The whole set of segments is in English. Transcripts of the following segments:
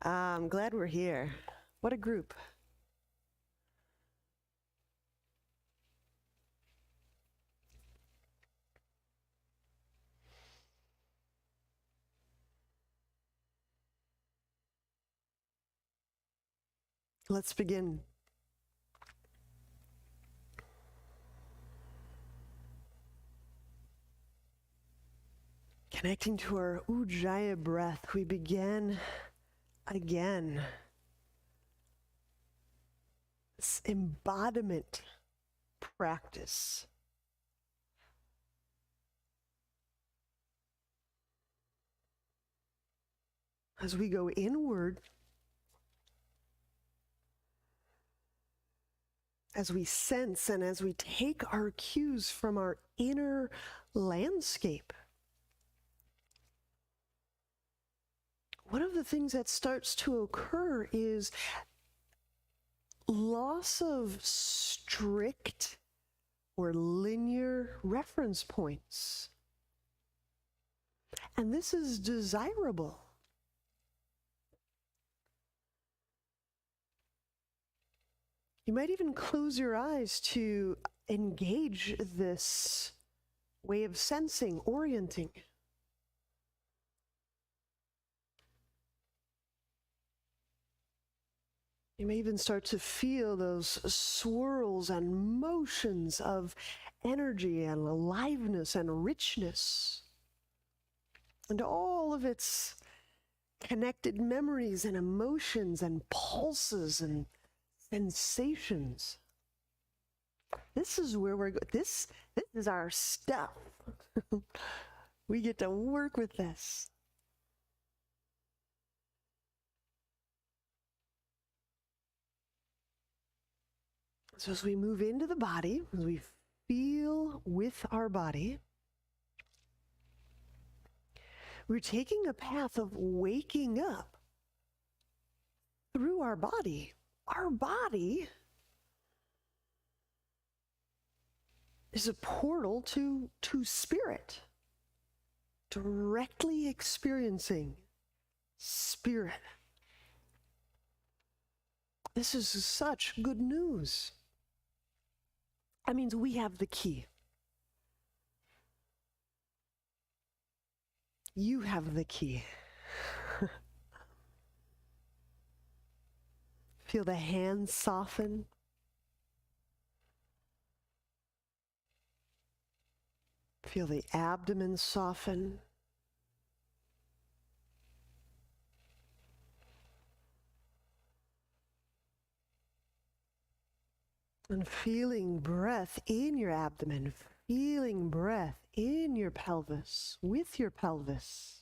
I'm glad we're here. What a group. Let's begin. Connecting to our Ujjayi breath, we begin again. This embodiment practice. As we go inward, as we sense and as we take our cues from our inner landscape, one of the things that starts to occur is loss of strict or linear reference points. And this is desirable. You might even close your eyes to engage this way of sensing, orienting. You may even start to feel those swirls and motions of energy and aliveness and richness, and all of its connected memories and emotions and pulses and sensations. This is where we're going. This is our stuff. We get to work with this. So as we move into the body, as we feel with our body, we're taking a path of waking up through our body. Our body is a portal to spirit, directly experiencing spirit. This is such good news. That means we have the key. You have the key. Feel the hands soften. Feel the abdomen soften. And feeling breath in your abdomen, feeling breath in your pelvis, with your pelvis.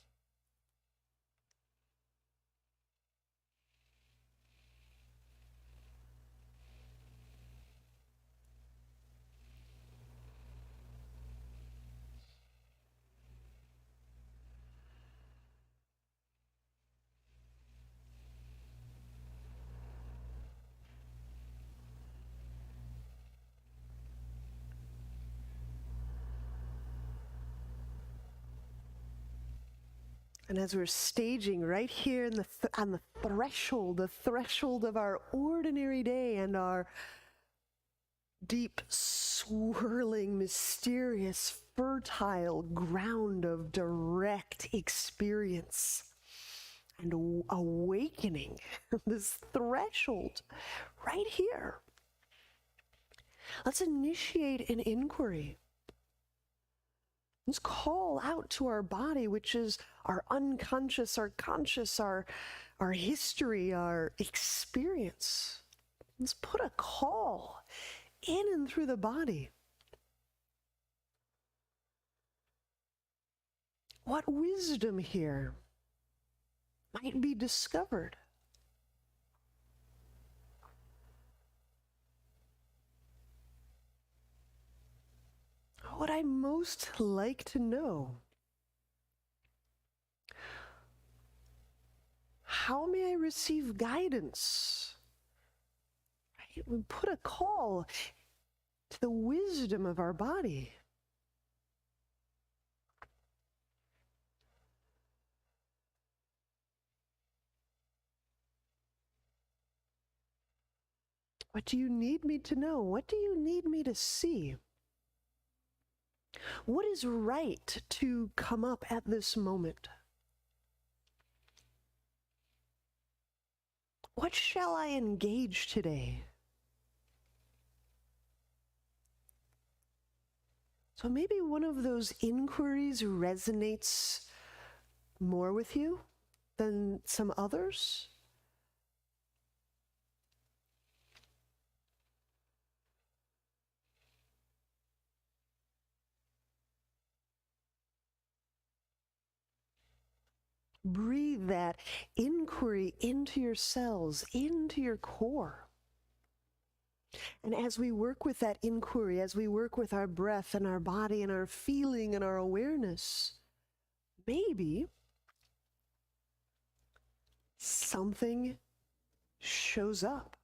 And as we're staging right here in on the threshold of our ordinary day and our deep, swirling, mysterious, fertile ground of direct experience and awakening, this threshold right here, let's initiate an inquiry. Let's call out to our body, which is our unconscious, our conscious, our history, our experience. Let's put a call in and through the body. What wisdom here might be discovered? What would I most like to know? How may I receive guidance? Right? We put a call to the wisdom of our body. What do you need me to know? What do you need me to see? What is right to come up at this moment? What shall I engage today? So maybe one of those inquiries resonates more with you than some others. Breathe that inquiry into your cells, into your core. And as we work with that inquiry, as we work with our breath and our body and our feeling and our awareness, maybe something shows up.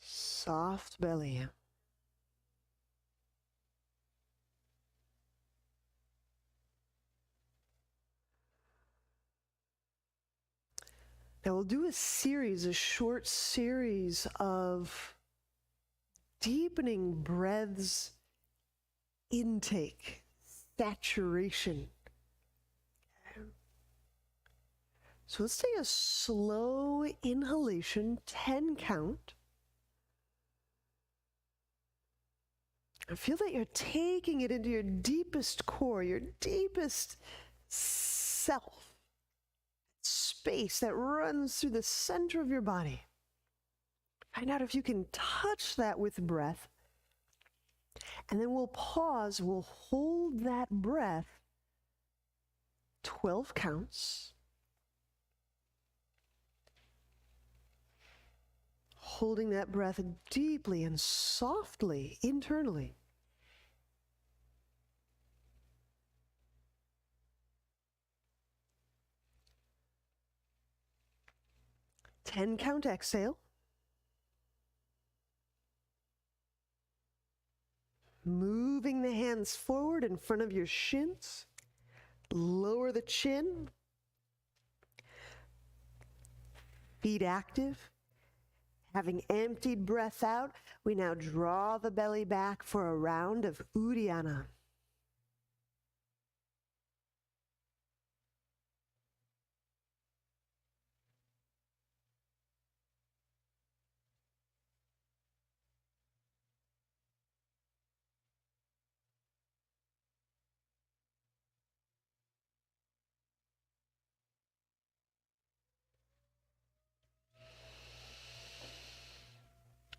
Soft belly. Now we'll do a short series of deepening breaths, intake, saturation. So let's take a slow inhalation, 10 count. And feel that you're taking it into your deepest core, your deepest self. Space that runs through the center of your body. Find out if you can touch that with breath. And then we'll pause, we'll hold that breath 12 counts. Holding that breath deeply and softly internally. Ten count exhale. Moving the hands forward in front of your shins. Lower the chin. Feet active. Having emptied breath out, we now draw the belly back for a round of Uddiyana.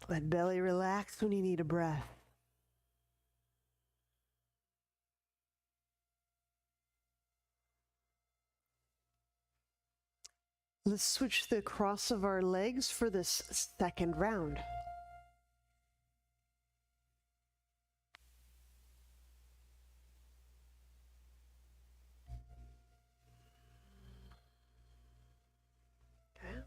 Let belly relax when you need a breath. Let's switch the cross of our legs for this second round.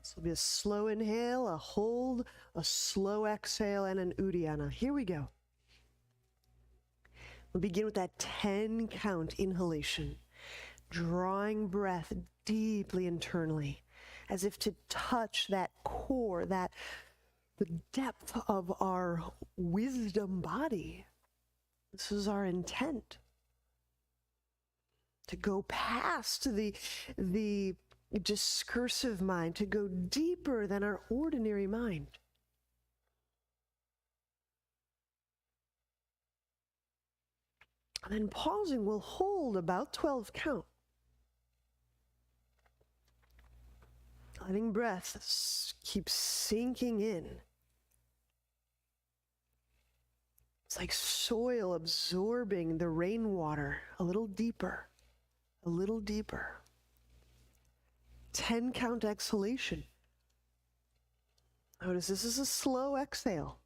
So it'll be a slow inhale, a hold, a slow exhale, and an Uddiyana. Here we go. We'll begin with that 10 count inhalation, drawing breath deeply internally, as if to touch that core, the depth of our wisdom body. This is our intent. To go past the discursive mind, to go deeper than our ordinary mind. And then pausing, we'll hold about 12 count. Letting breath keep sinking in. It's like soil absorbing the rainwater a little deeper, a little deeper. 10 count exhalation. Notice this is a slow exhale.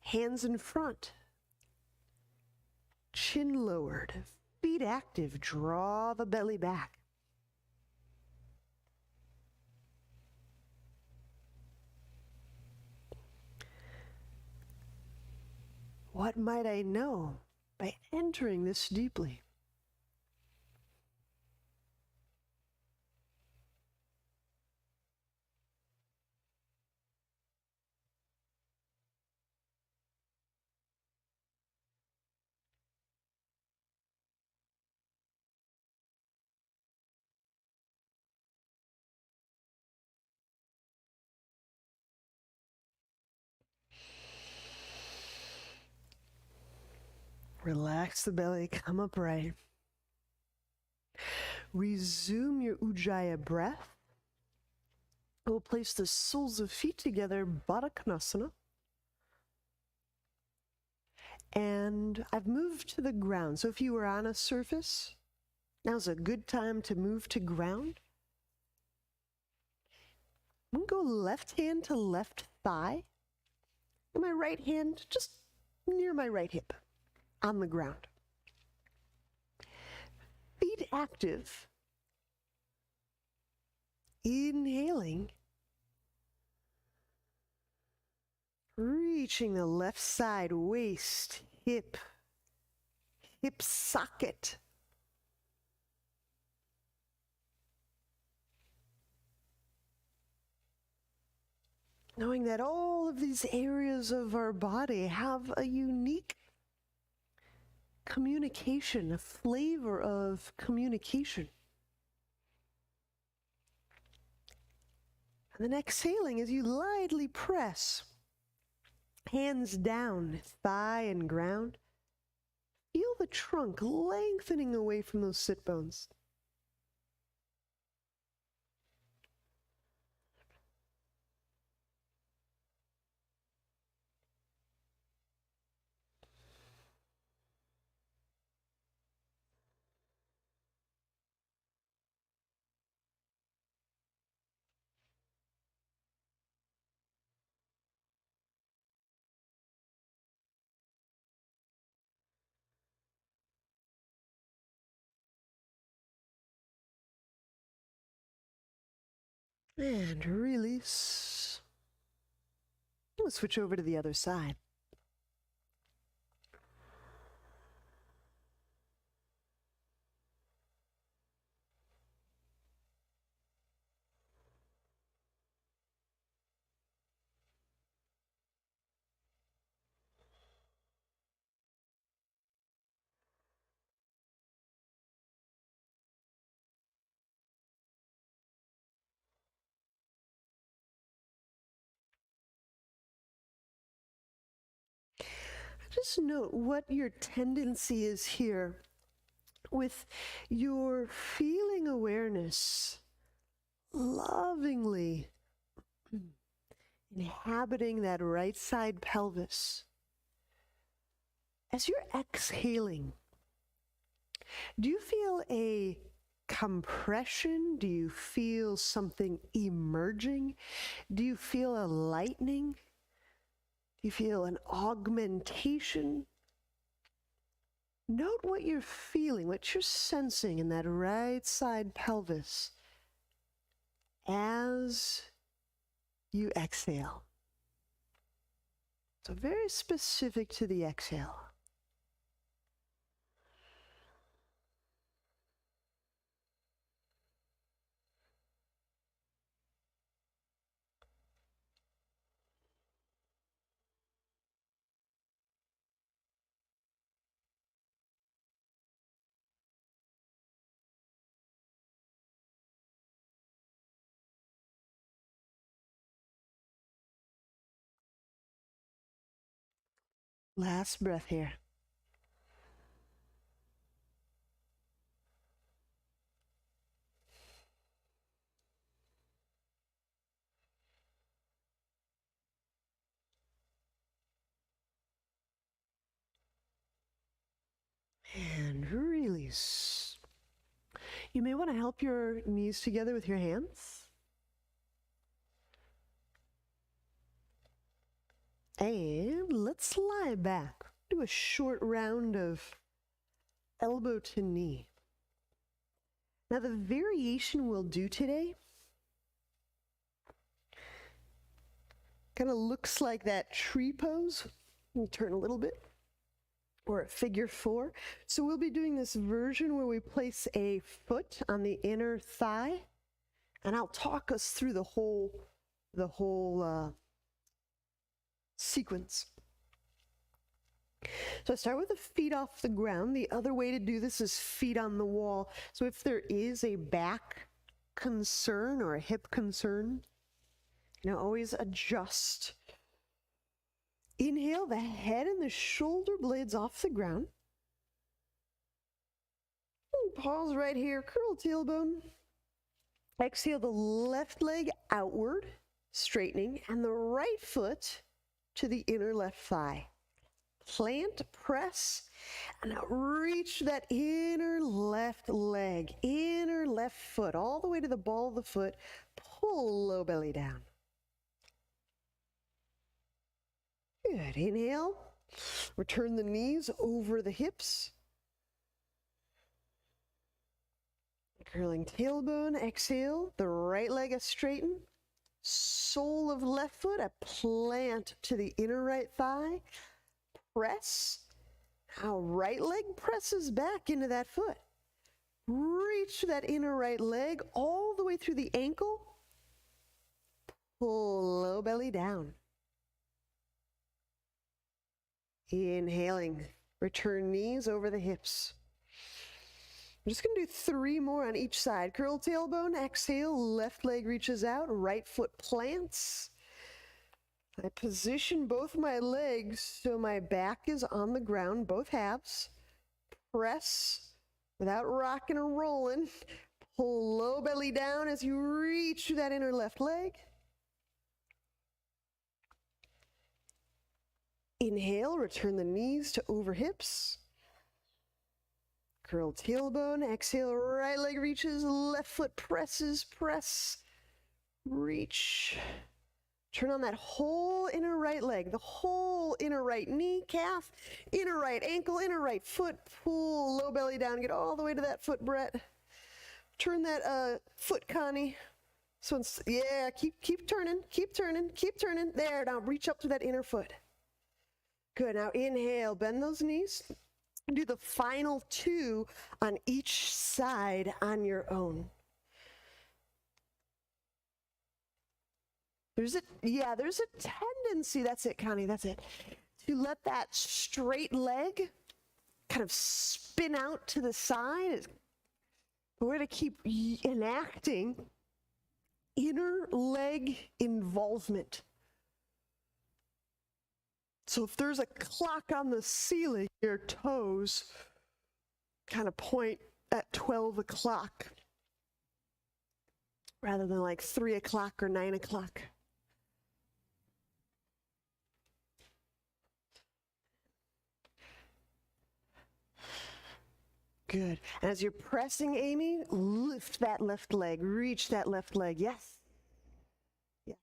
Hands in front. Chin lowered. Feet active. Draw the belly back. What might I know by entering this deeply? Relax the belly, come upright. Resume your Ujjayi breath. We'll place the soles of feet together, Baddha Konasana. And I've moved to the ground. So if you were on a surface, now's a good time to move to ground. I'm going to go left hand to left thigh. And my right hand just near my right hip on the ground. Feet active. Inhaling. Reaching the left side, waist, hip socket. Knowing that all of these areas of our body have a unique communication, a flavor of communication. And then exhaling as you lightly press, hands down, thigh and ground. Feel the trunk lengthening away from those sit bones. And release. We'll switch over to the other side. Just note what your tendency is here with your feeling awareness lovingly inhabiting that right side pelvis. As you're exhaling, do you feel a compression? Do you feel something emerging? Do you feel a lightening? Do you feel an augmentation? Note what you're feeling, what you're sensing in that right side pelvis as you exhale. So very specific to the exhale. Last breath here. And release. You may want to help your knees together with your hands. And let's lie back. Do a short round of elbow to knee. Now the variation we'll do today kind of looks like that tree pose. Let me turn a little bit. or figure 4. So we'll be doing this version where we place a foot on the inner thigh, and I'll talk us through the whole sequence. So I start with the feet off the ground. The other way to do this is feet on the wall. So if there is a back concern or a hip concern, always adjust. Inhale, the head and the shoulder blades off the ground. And pause right here, curl tailbone. Exhale the left leg outward, straightening, and the right foot to the inner left thigh. Plant, press, and now reach that inner left leg, inner left foot, all the way to the ball of the foot. Pull low belly down. Good. Inhale. Return the knees over the hips. Curling tailbone. Exhale. The right leg is straightened. Sole of left foot, a plant to the inner right thigh. Press. Now right leg presses back into that foot. Reach that inner right leg all the way through the ankle. Pull low belly down. Inhaling, return knees over the hips. I'm just going to do 3 more on each side. Curl tailbone, exhale, left leg reaches out, right foot plants. I position both my legs so my back is on the ground, both halves. Press without rocking or rolling. Pull low belly down as you reach through that inner left leg. Inhale, return the knees to over hips. Curl tailbone, exhale, right leg reaches, left foot presses, press, reach. Turn on that whole inner right leg, the whole inner right knee, calf, inner right ankle, inner right foot. Pull low belly down, get all the way to that foot, Brett. Turn that foot, Connie. So yeah, keep turning, keep turning, keep turning. There, now reach up to that inner foot. Good, now inhale, bend those knees. Do the final 2 on each side on your own. There's a tendency, that's it, Connie, that's it, to let that straight leg kind of spin out to the side. We're going to keep enacting inner leg involvement. So if there's a clock on the ceiling, your toes kind of point at 12 o'clock rather than like 3 o'clock or 9 o'clock. Good. And as you're pressing, Amy, lift that left leg, reach that left leg. Yes. Yes.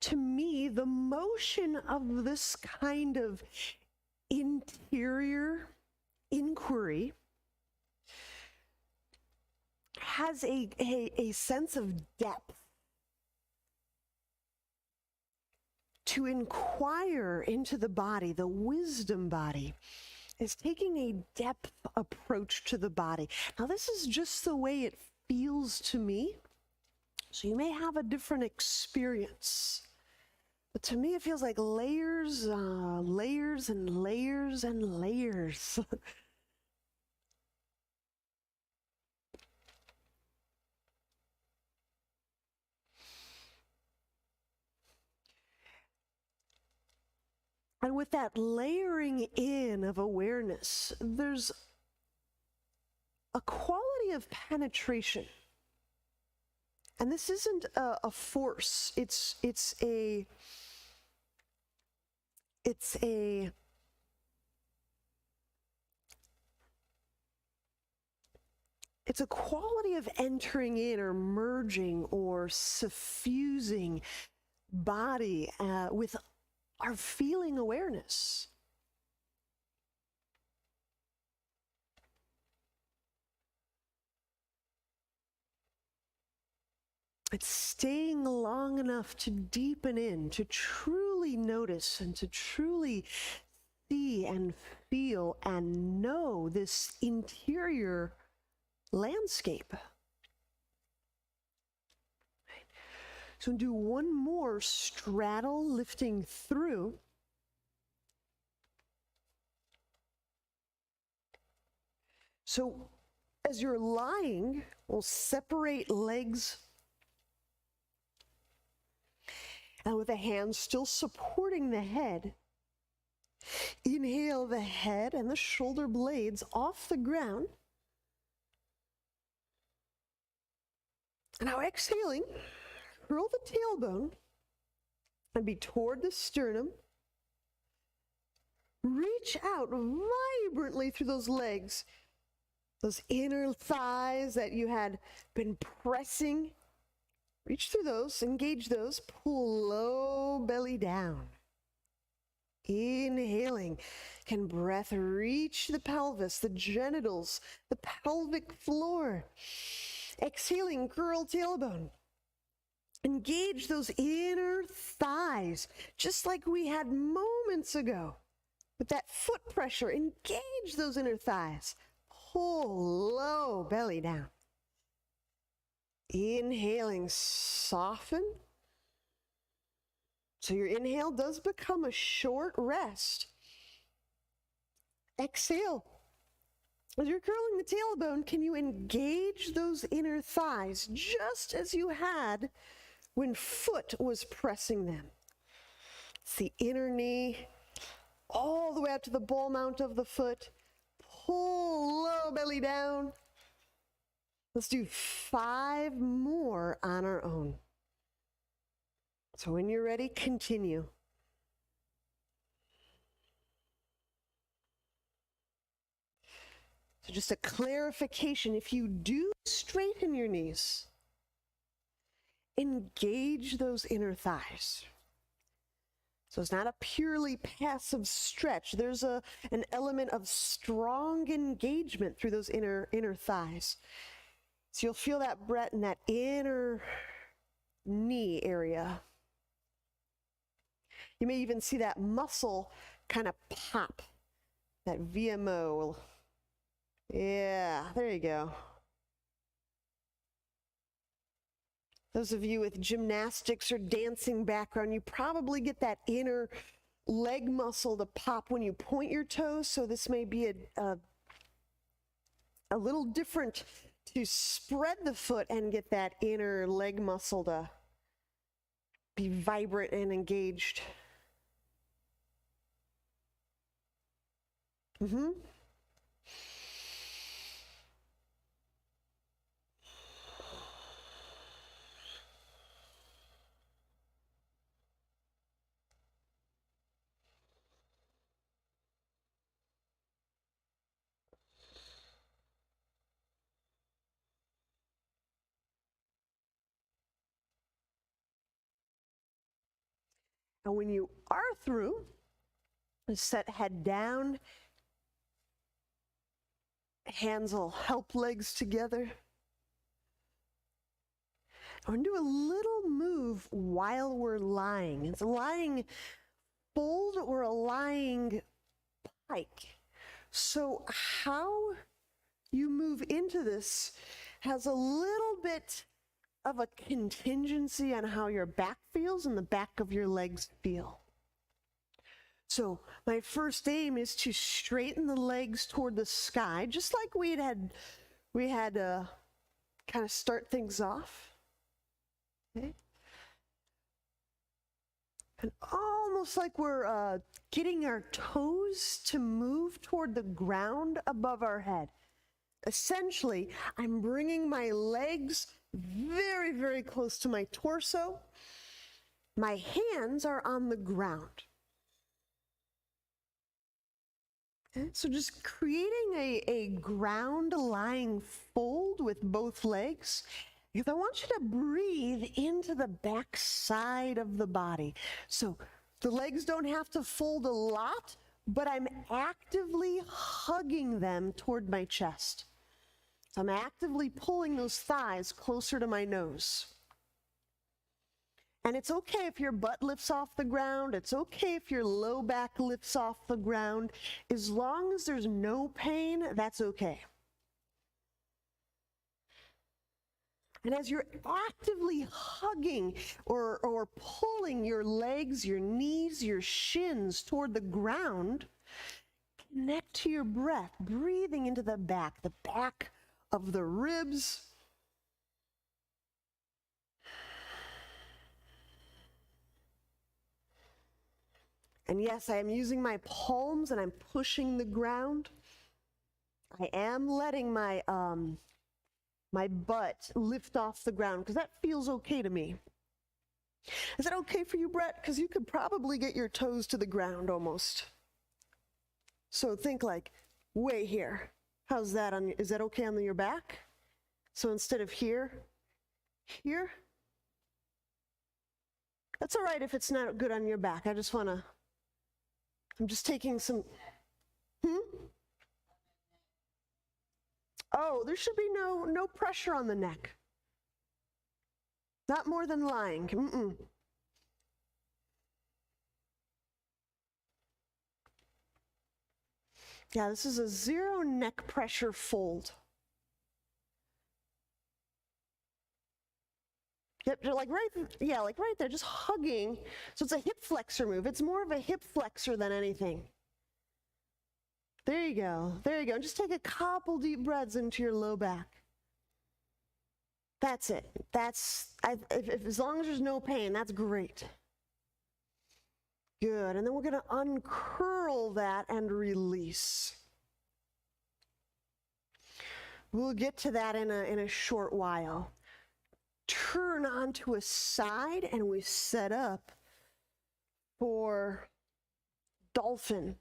To me, the motion of this kind of interior inquiry has a sense of depth. To inquire into the body, the wisdom body, is taking a depth approach to the body. Now, this is just the way it feels to me. So you may have a different experience. But to me, it feels like layers, layers and layers and layers. And with that layering in of awareness, there's a quality of penetration. And this isn't a force, it's a quality of entering in or merging or suffusing body with our feeling awareness. It's staying long enough to deepen in, to truly notice and to truly see and feel and know this interior landscape. So do one more straddle, lifting through. So as you're lying, we'll separate legs, and with the hands still supporting the head, inhale the head and the shoulder blades off the ground. Now exhaling, curl the tailbone and be toward the sternum. Reach out vibrantly through those legs, those inner thighs that you had been pressing. Reach through those, engage those, pull low belly down. Inhaling, can breath reach the pelvis, the genitals, the pelvic floor. Exhaling, curl tailbone. Engage those inner thighs, just like we had moments ago. With that foot pressure, engage those inner thighs. Pull low belly down. Inhaling, soften. So your inhale does become a short rest. Exhale. As you're curling the tailbone, can you engage those inner thighs just as you had when foot was pressing them? It's the inner knee all the way up to the ball mount of the foot. Pull low belly down. Let's do 5 more on our own. So when you're ready, continue. So just a clarification, if you do straighten your knees, engage those inner thighs. So it's not a purely passive stretch. There's an element of strong engagement through those inner thighs. So you'll feel that breath in that inner knee area. You may even see that muscle kind of pop, that VMO. Yeah, there you go. Those of you with gymnastics or dancing background, you probably get that inner leg muscle to pop when you point your toes. So this may be a little different to spread the foot and get that inner leg muscle to be vibrant and engaged. And when you are through, set head down. Hands will help legs together. I'm going to do a little move while we're lying. It's a lying fold or a lying pike. So how you move into this has a little bit of a contingency on how your back feels and the back of your legs feel. So my first aim is to straighten the legs toward the sky, just like we had kind of start things off. Okay. And almost like we're getting our toes to move toward the ground above our head. Essentially, I'm bringing my legs very, very close to my torso. My hands are on the ground. Okay, so just creating a ground lying fold with both legs. Because I want you to breathe into the back side of the body. So the legs don't have to fold a lot, but I'm actively hugging them toward my chest. So I'm actively pulling those thighs closer to my nose. And it's okay if your butt lifts off the ground. It's okay if your low back lifts off the ground. As long as there's no pain, that's okay. And as you're actively hugging or pulling your legs, your knees, your shins toward the ground, connect to your breath, breathing into the back of the ribs. And yes, I am using my palms and I'm pushing the ground. I am letting my my butt lift off the ground because that feels okay to me. Is that okay for you, Brett? Because you could probably get your toes to the ground almost. So think like way here. How's that is that okay on your back? So instead of here, here? That's all right if it's not good on your back. I'm just taking some, Oh, there should be no pressure on the neck. Not more than lying. Yeah, this is a 0 neck pressure fold. Yep, like right there, just hugging. So it's a hip flexor move. It's more of a hip flexor than anything. There you go. There you go. Just take a couple deep breaths into your low back. That's it. As long as there's no pain, that's great. Good. And then we're going to uncurl that and release. We'll get to that in a short while. Turn onto a side and we set up for dolphin.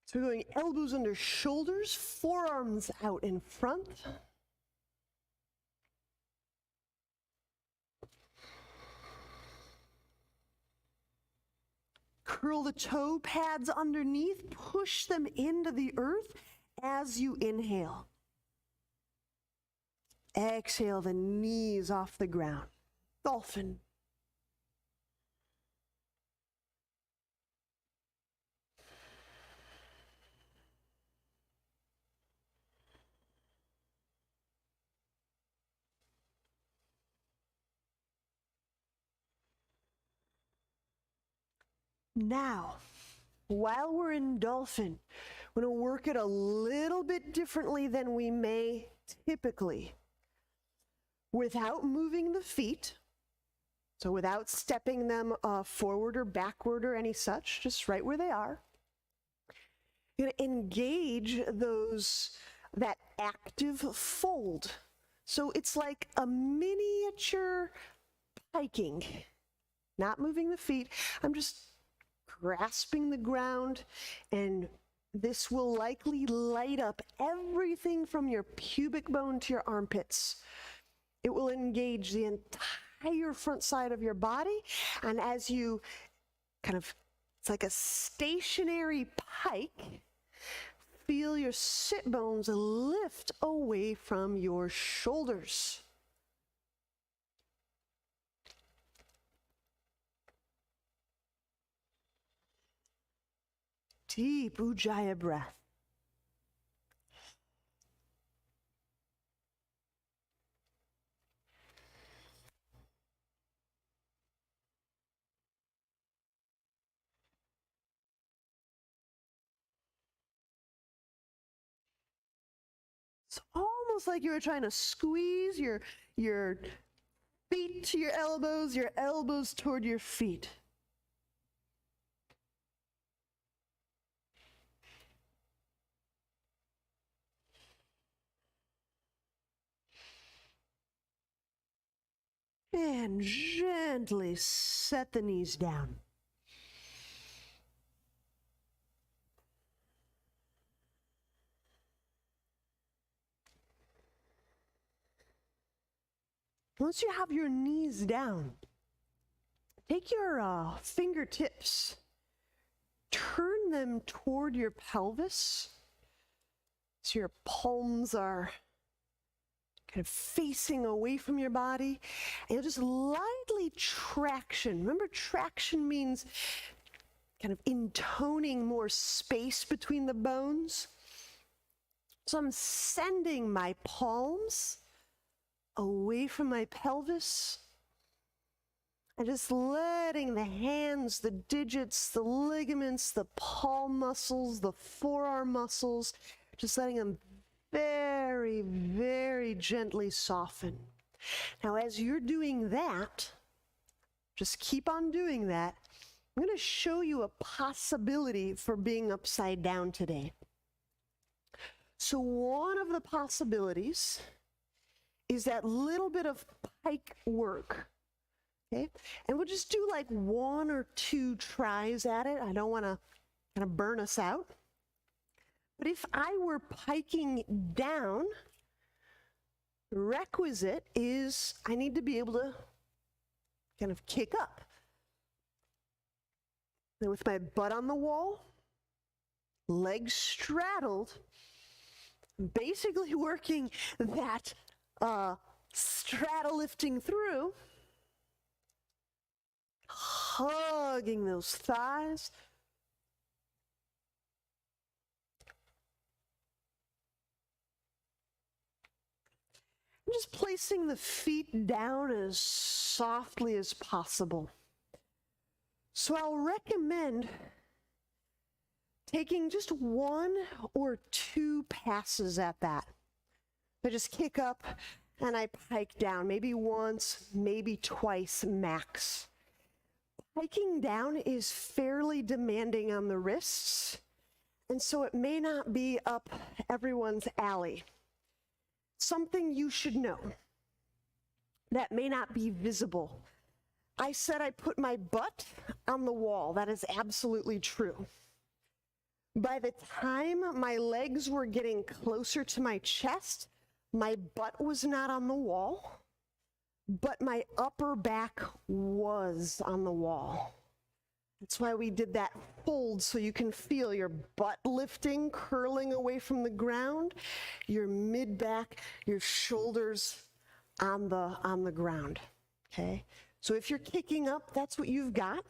So we're going elbows under shoulders, forearms out in front. Curl the toe pads underneath, push them into the earth as you inhale. Exhale the knees off the ground. Dolphin. Now, while we're in dolphin, we're going to work it a little bit differently than we may typically. Without moving the feet, so without stepping them forward or backward or any such, just right where they are. You're going to engage that active fold. So it's like a miniature piking, not moving the feet. I'm just grasping the ground, and this will likely light up everything from your pubic bone to your armpits. It will engage the entire front side of your body, and as you it's like a stationary pike, feel your sit bones lift away from your shoulders. Deep Ujjayi breath. It's almost like you were trying to squeeze your feet to your elbows toward your feet. And gently set the knees down. Once you have your knees down, take your fingertips turn them toward your pelvis. So your palms are kind of facing away from your body. And you'll just lightly traction. Remember, traction means kind of intoning more space between the bones. So I'm sending my palms away from my pelvis and just letting the hands, the digits, the ligaments, the palm muscles, the forearm muscles, just letting them very, very gently soften. Now, as you're doing that, just keep on doing that. I'm going to show you a possibility for being upside down today. So one of the possibilities is that little bit of pike work, okay? And we'll just do like 1 or 2 tries at it. I don't want to kind of burn us out. But if I were piking down, the requisite is I need to be able to kind of kick up. And with my butt on the wall, legs straddled, basically working that straddle lifting through, hugging those thighs. Just placing the feet down as softly as possible. So I'll recommend taking just 1 or 2 passes at that. I just kick up and I pike down, maybe once, maybe twice max. Piking down is fairly demanding on the wrists, and so it may not be up everyone's alley. Something you should know that may not be visible. I said I put my butt on the wall. That is absolutely true. By the time my legs were getting closer to my chest, my butt was not on the wall, but my upper back was on the wall. That's why we did that fold, so you can feel your butt lifting, curling away from the ground, your mid-back, your shoulders on the ground, okay? So if you're kicking up, that's what you've got.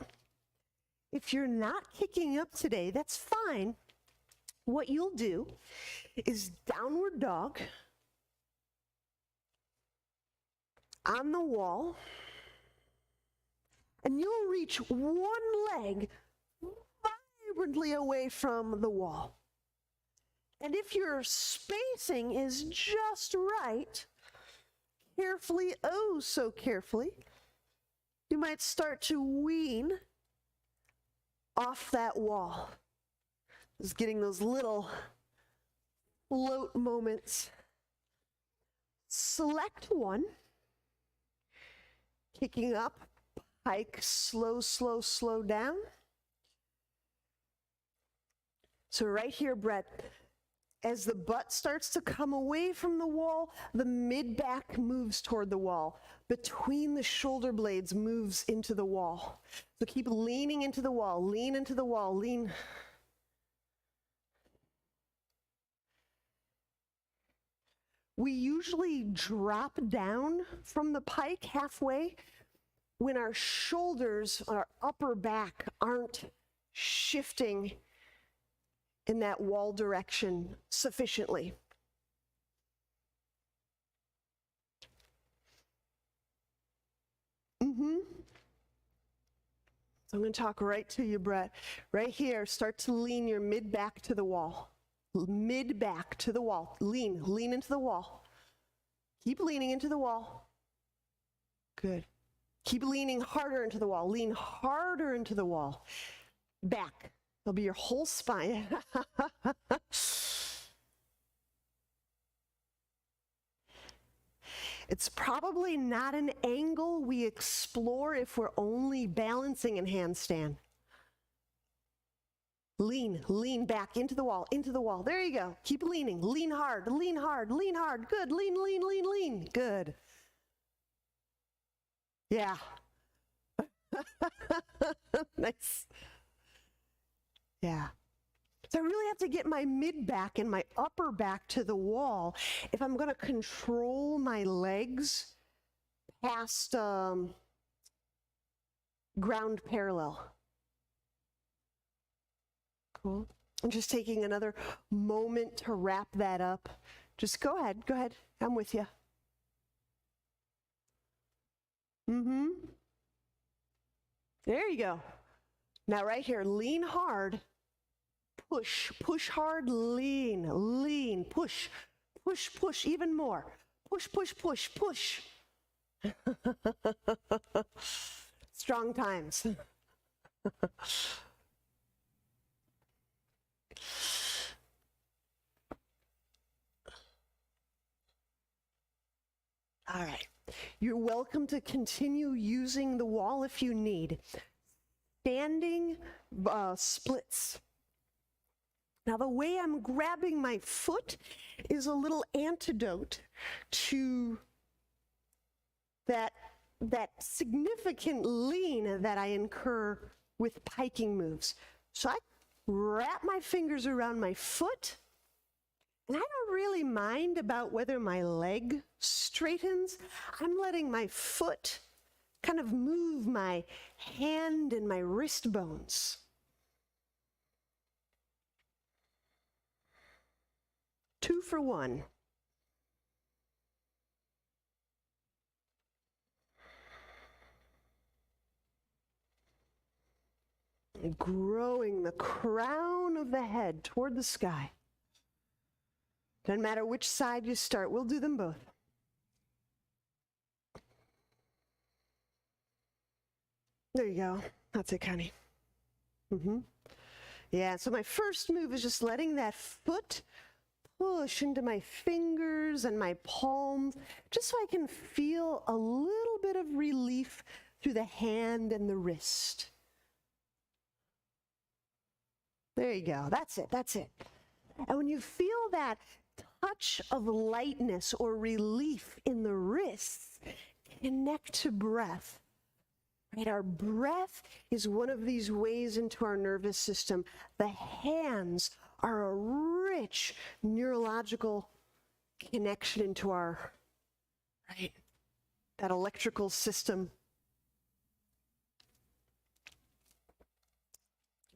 If you're not kicking up today, that's fine. What you'll do is downward dog on the wall, and you'll reach one leg vibrantly away from the wall. And if your spacing is just right, carefully, oh so carefully, you might start to wean off that wall. Just getting those little float moments. Select one, kicking up, pike, slow, slow, slow down. So right here, Brett, as the butt starts to come away from the wall, the mid-back moves toward the wall. Between the shoulder blades moves into the wall. So keep leaning into the wall, lean into the wall, lean. We usually drop down from the pike halfway when our shoulders, our upper back aren't shifting in that wall direction sufficiently. So I'm going to talk right to you, Brett. Right here, start to lean your mid-back to the wall. Mid-back to the wall. Lean into the wall. Keep leaning into the wall. Good. Keep leaning harder into the wall. Lean harder into the wall. Back. It'll be your whole spine. It's probably not an angle we explore if we're only balancing in handstand. Lean back into the wall, into the wall. There you go. Keep leaning. Lean hard, lean hard, lean hard. Good. Lean. Good. Yeah. Nice. Yeah. So I really have to get my mid back and my upper back to the wall if I'm going to control my legs past ground parallel. Cool. I'm just taking another moment to wrap that up. Just go ahead. I'm with you. There you go. Now right here, lean hard. Push hard, lean, push, even more. Push. Strong times. All right. You're welcome to continue using the wall if you need. Standing splits. Now, the way I'm grabbing my foot is a little antidote to that significant lean that I incur with piking moves. So I wrap my fingers around my foot, and I don't really mind about whether my leg straightens. I'm letting my foot kind of move my hand and my wrist bones. Two for one. Growing the crown of the head toward the sky. Doesn't matter which side you start, we'll do them both. There you go. That's it, Connie. Yeah, so my first move is just letting that foot push into my fingers and my palms, just so I can feel a little bit of relief through the hand and the wrist. There you go. That's it. And when you feel that touch of lightness or relief in the wrists, connect to breath. Right? Our breath is one of these ways into our nervous system. The hands are a rich neurological connection into our, right, that electrical system.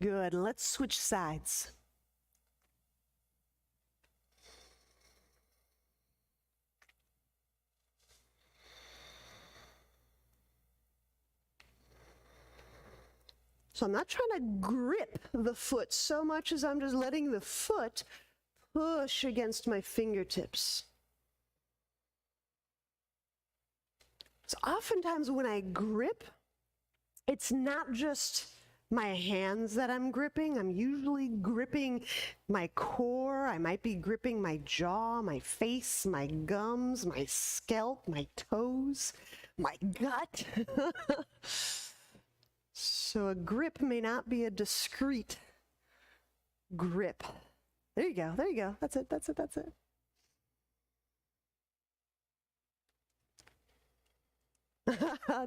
Good. Let's switch sides. So I'm not trying to grip the foot so much as I'm just letting the foot push against my fingertips. So oftentimes when I grip, it's not just my hands that I'm gripping. I'm usually gripping my core. I might be gripping my jaw, my face, my gums, my scalp, my toes, my gut. So a grip may not be a discrete grip. There you go. That's it.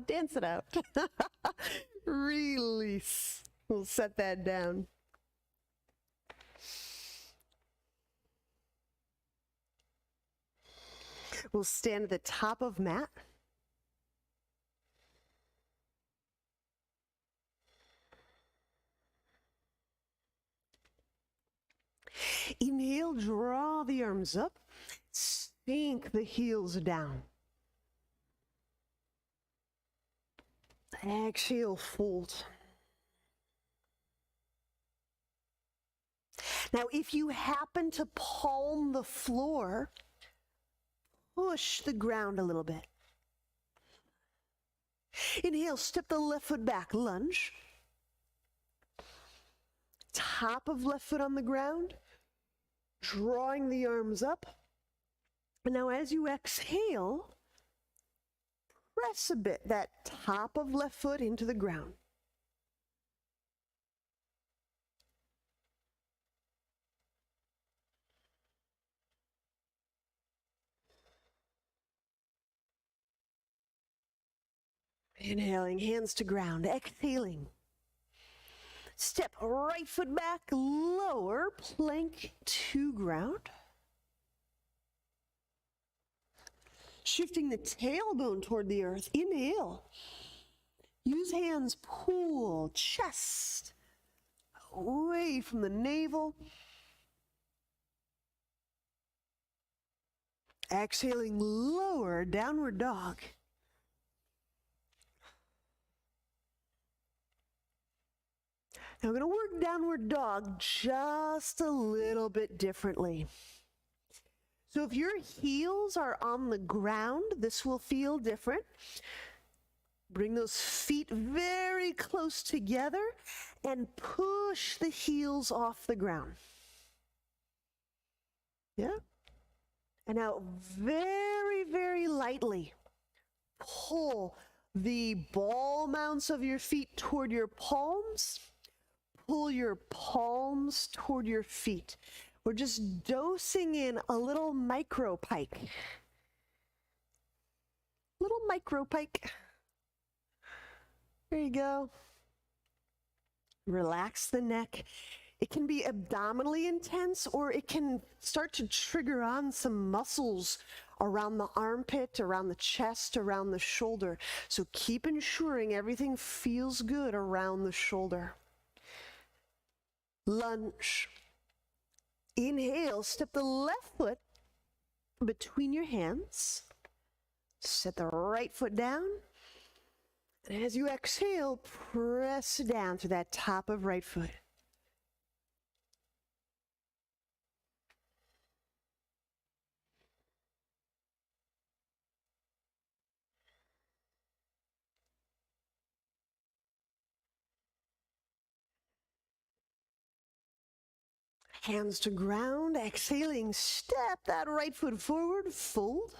Dance it out. Release. We'll set that down. We'll stand at the top of mat. Inhale, draw the arms up, sink the heels down. Exhale, fold. Now, if you happen to palm the floor, push the ground a little bit. Inhale, step the left foot back, lunge. Top of left foot on the ground, drawing the arms up. And now as you exhale, press a bit that top of left foot into the ground. Inhaling, hands to ground. Exhaling, Step right foot back, lower, plank to ground. Shifting the tailbone toward the earth. Inhale. Use hands, pull chest away from the navel. Exhaling, lower, downward dog. Now we're going to work downward dog just a little bit differently. So if your heels are on the ground, this will feel different. Bring those feet very close together and push the heels off the ground. Yeah? And now very, very lightly pull the ball mounts of your feet toward your palms. Pull your palms toward your feet. We're just dosing in a little micro pike. Little micro pike. There you go. Relax the neck. It can be abdominally intense, or it can start to trigger on some muscles around the armpit, around the chest, around the shoulder. So keep ensuring everything feels good around the shoulder. Lunge. Inhale, step the left foot between your hands. Set the right foot down. And as you exhale, press down to that top of right foot. Hands to ground, exhaling, step that right foot forward, fold.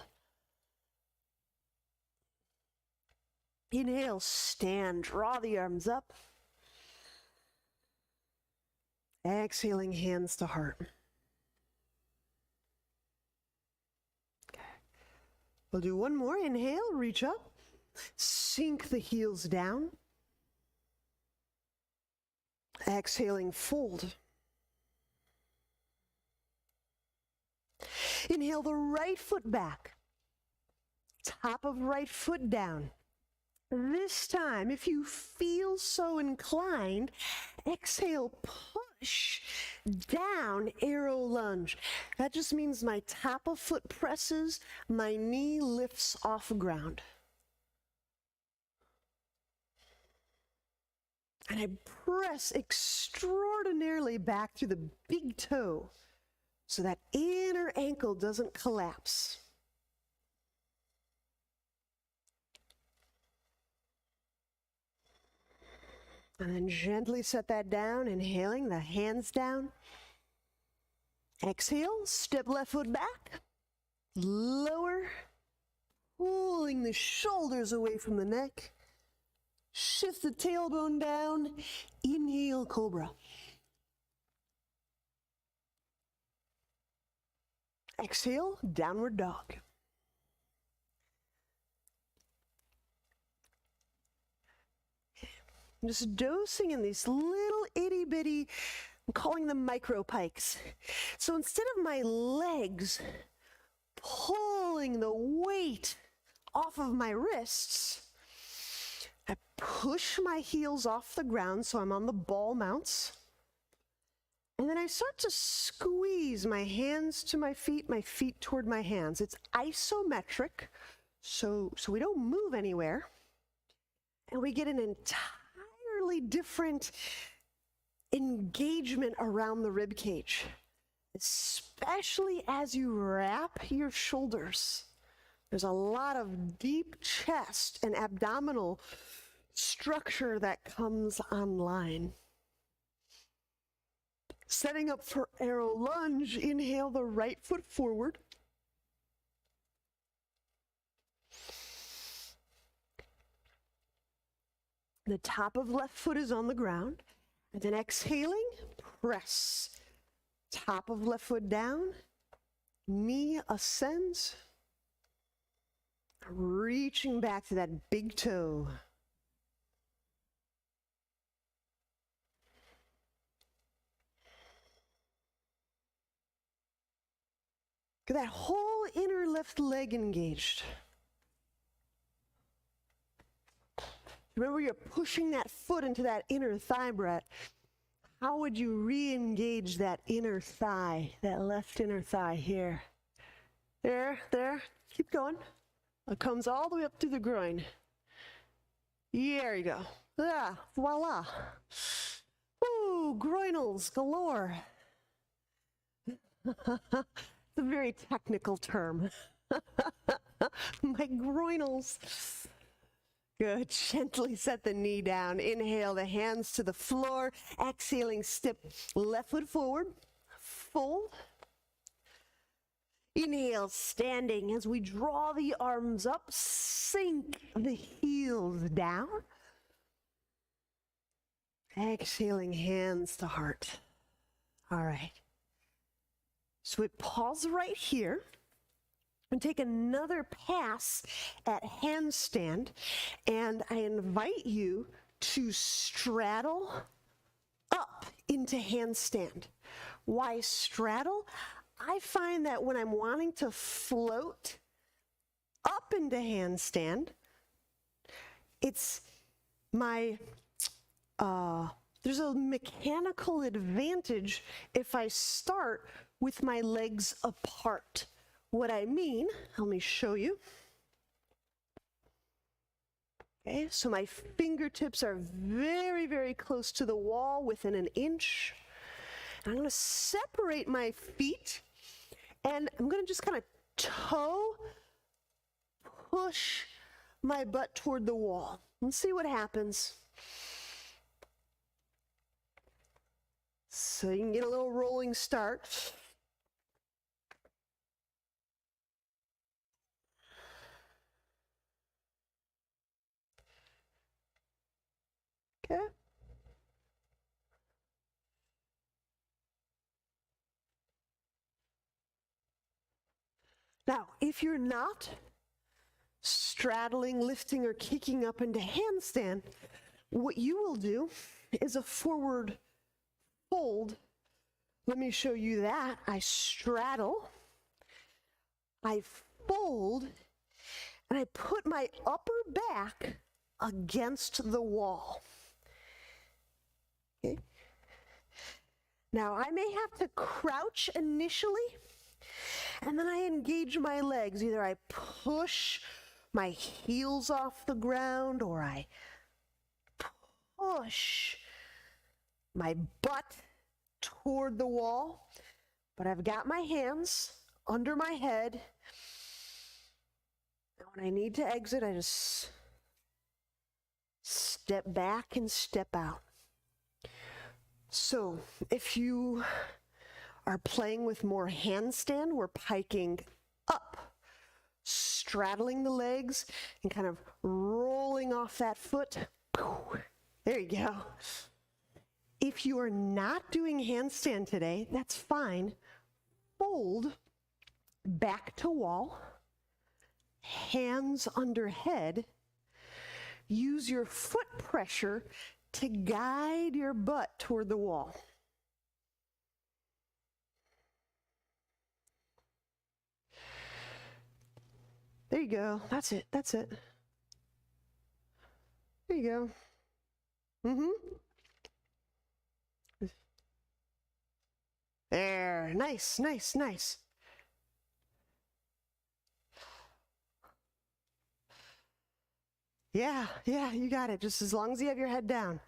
Inhale, stand, draw the arms up. Exhaling, hands to heart. Okay. We'll do one more. Inhale, reach up, sink the heels down. Exhaling, fold. Inhale the right foot back, top of right foot down. This time, if you feel so inclined, exhale, push down, arrow lunge. That just means my top of foot presses, my knee lifts off ground. And I press extraordinarily back through the big toe, so that inner ankle doesn't collapse. And then gently set that down, inhaling, the hands down. Exhale, step left foot back, lower, pulling the shoulders away from the neck. Shift the tailbone down, inhale, cobra. Exhale, downward dog. I'm just dosing in these little itty bitty, I'm calling them micro pikes. So instead of my legs pulling the weight off of my wrists, I push my heels off the ground so I'm on the ball mounts. And then I start to squeeze my hands to my feet toward my hands. It's isometric, so we don't move anywhere. And we get an entirely different engagement around the rib cage, especially as you wrap your shoulders. There's a lot of deep chest and abdominal structure that comes online. Setting up for arrow lunge, inhale the right foot forward. The top of left foot is on the ground. And then exhaling, press. Top of left foot down, knee ascends. Reaching back to that big toe. Get that whole inner left leg engaged. Remember, you're pushing that foot into that inner thigh, Brett. How would you re-engage that inner thigh, that left inner thigh here? There, keep going. It comes all the way up to the groin. There you go. Ah, voila. Ooh, groinals galore. It's a very technical term. My groinals. Good. Gently set the knee down. Inhale the hands to the floor. Exhaling, step left foot forward. Fold. Inhale, standing as we draw the arms up. Sink the heels down. Exhaling, hands to heart. All right. So we pause right here and take another pass at handstand, and I invite you to straddle up into handstand. Why straddle? I find that when I'm wanting to float up into handstand, it's my, there's a mechanical advantage if I start with my legs apart. What I mean, let me show you. Okay, so my fingertips are very, very close to the wall, within an inch. And I'm going to separate my feet, and I'm going to just kind of toe push my butt toward the wall. Let's see what happens. So you can get a little rolling start. Okay. Now, if you're not straddling, lifting, or kicking up into handstand, what you will do is a forward fold. Let me show you that. I straddle, I fold, and I put my upper back against the wall. Okay. Now, I may have to crouch initially, and then I engage my legs. Either I push my heels off the ground, or I push my butt toward the wall. But I've got my hands under my head. And when I need to exit, I just step back and step out. So if you are playing with more handstand, we're piking up, straddling the legs, and kind of rolling off that foot. There you go. If you are not doing handstand today, that's fine. Fold back to wall, hands under head. Use your foot pressure to guide your butt toward the wall. There you go. That's it. That's it. There you go. There. Nice, nice, nice. Yeah, you got it. Just as long as you have your head down.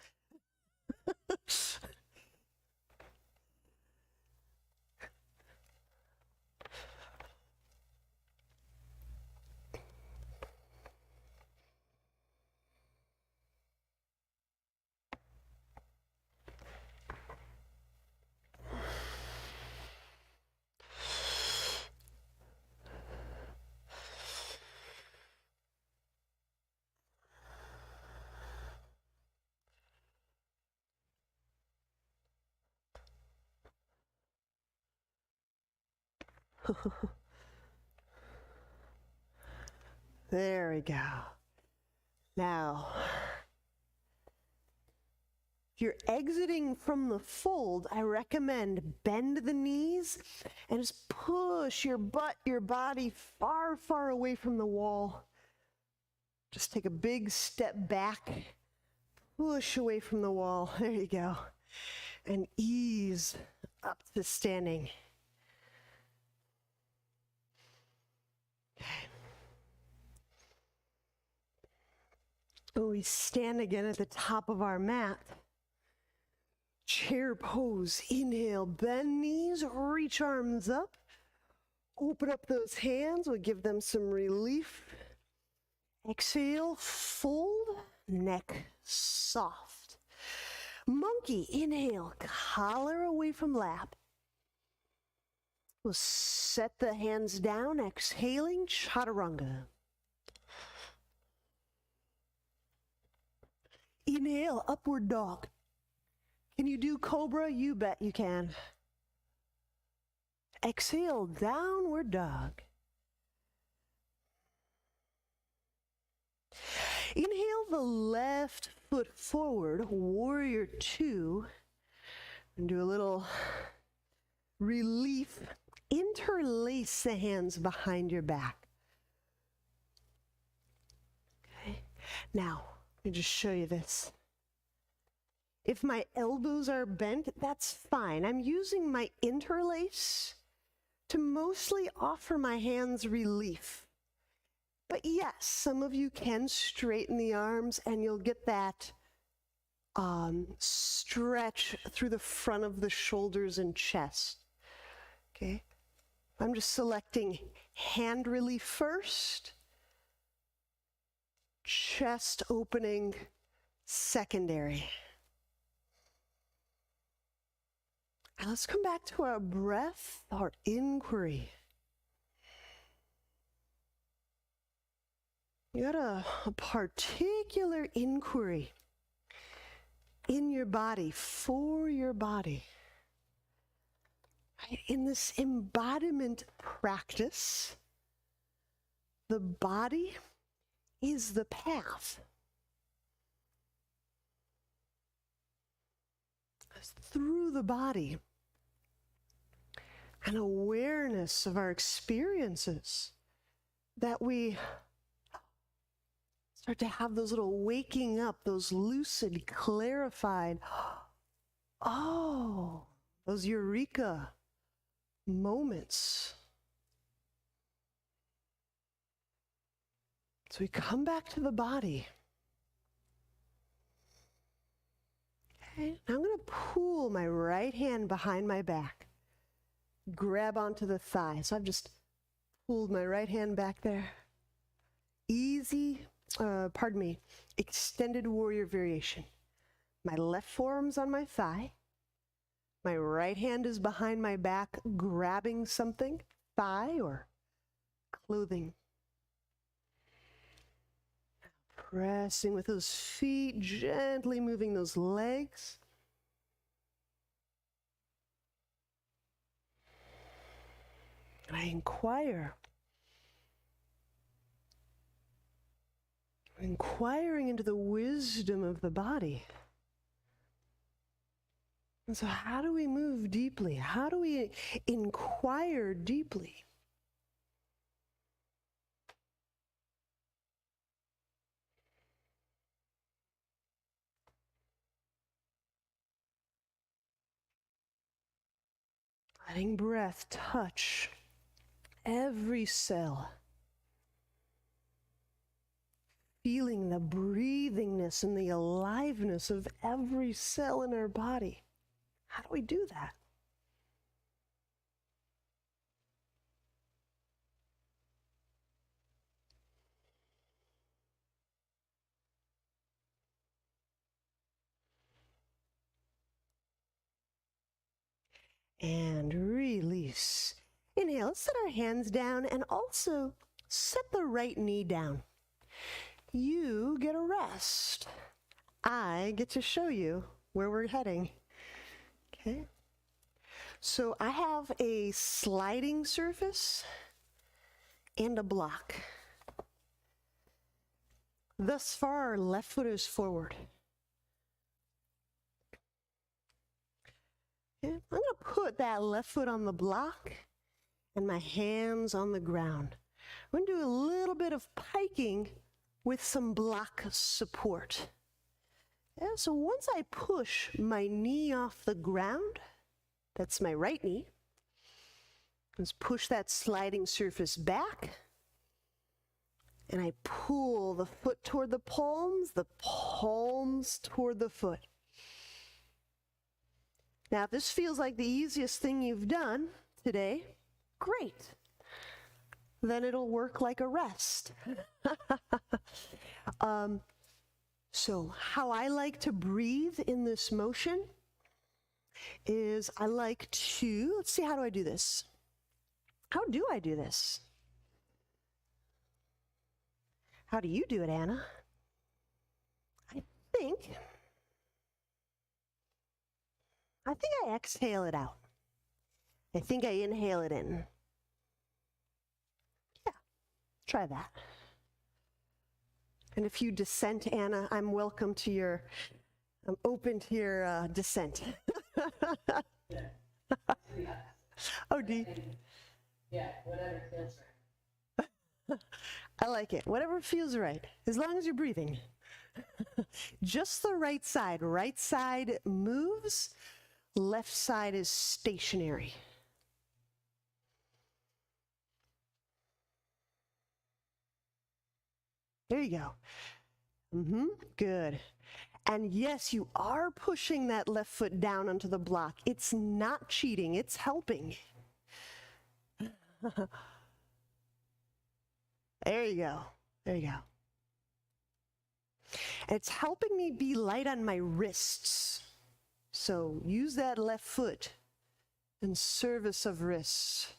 There we go. Now, If you're exiting from the fold, I recommend bend the knees and just push your butt, your body far, far away from the wall. Just take a big step back, push away from the wall. There you go. And ease up to standing. Okay. When we stand again at the top of our mat, chair pose, inhale, bend knees, reach arms up, open up those hands, we'll give them some relief. Exhale, fold, neck soft. Monkey, inhale, collar away from lap. We'll set the hands down, exhaling, chaturanga. Inhale, upward dog. Can you do cobra? You bet you can. Exhale, downward dog. Inhale the left foot forward, warrior two, and do a little relief. Interlace the hands behind your back. Okay, now, let me just show you this. If my elbows are bent, that's fine. I'm using my interlace to mostly offer my hands relief. But yes, some of you can straighten the arms and you'll get that stretch through the front of the shoulders and chest. Okay, I'm just selecting hand relief first, chest opening secondary. Now let's come back to our breath, our inquiry. You got a particular inquiry in your body, for your body. Right? In this embodiment practice, the body is the path. It's through the body, an awareness of our experiences that we start to have those little waking up, those lucid, clarified, oh, those eureka moments. So we come back to the body. Okay, now I'm going to pull my right hand behind my back, grab onto the thigh. So I've just pulled my right hand back there. Easy, extended warrior variation. My left forearm's on my thigh. My right hand is behind my back, grabbing something, thigh or clothing. Pressing with those feet, gently moving those legs. And I inquire. Inquiring into the wisdom of the body. And so how do we move deeply? How do we inquire deeply? Letting breath touch every cell. Feeling the breathingness and the aliveness of every cell in our body. How do we do that? And release. Inhale, let's set our hands down and also set the right knee down. You get a rest. I get to show you where we're heading. Okay. So I have a sliding surface and a block. Thus far, our left foot is forward. Okay? I'm going to put that left foot on the block and my hands on the ground. I'm going to do a little bit of piking with some block support. Yeah, so once I push my knee off the ground, that's my right knee, let's push that sliding surface back, and I pull the foot toward the palms toward the foot. Now, if this feels like the easiest thing you've done today, great. Then it'll work like a rest. So how I like to breathe in this motion is I like to, let's see, how do I do this? How do I do this? How do you do it, Anna? I think I exhale it out. I think I inhale it in. Yeah, try that. And if you dissent, Anna, I'm open to your dissent. Oh, do you? Yeah, whatever feels right. I like it. Whatever feels right, as long as you're breathing. Just the right side. Right side moves, left side is stationary. There you go. Good. And yes, you are pushing that left foot down onto the block. It's not cheating, it's helping. There you go. There you go. It's helping me be light on my wrists. So use that left foot in service of wrists.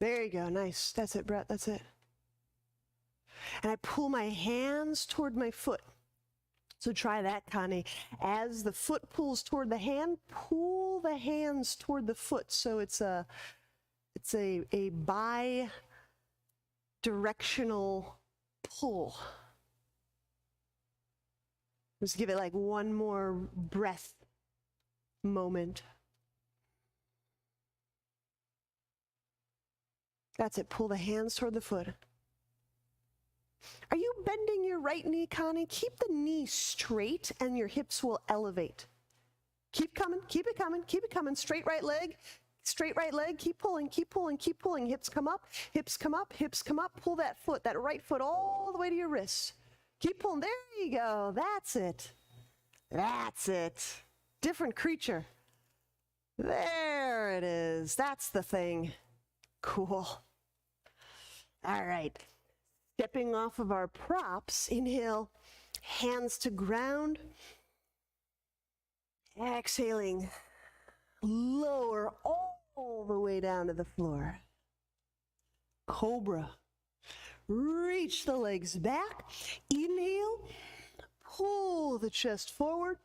There you go. Nice. That's it, Brett. That's it. And I pull my hands toward my foot. So try that, Connie. As the foot pulls toward the hand, pull the hands toward the foot. So it's a bi-directional pull. Just give it like one more breath moment. That's it. Pull the hands toward the foot. Are you bending your right knee, Connie? Keep the knee straight and your hips will elevate. Keep coming, keep it coming, keep it coming. Straight right leg, keep pulling, keep pulling, keep pulling. Hips come up, hips come up, hips come up. Pull that foot, that right foot all the way to your wrists. Keep pulling, there you go, that's it. That's it. Different creature. There it is, that's the thing. Cool. All right. Stepping off of our props, inhale, hands to ground. Exhaling, lower all the way down to the floor. Cobra. Reach the legs back. Inhale, pull the chest forward.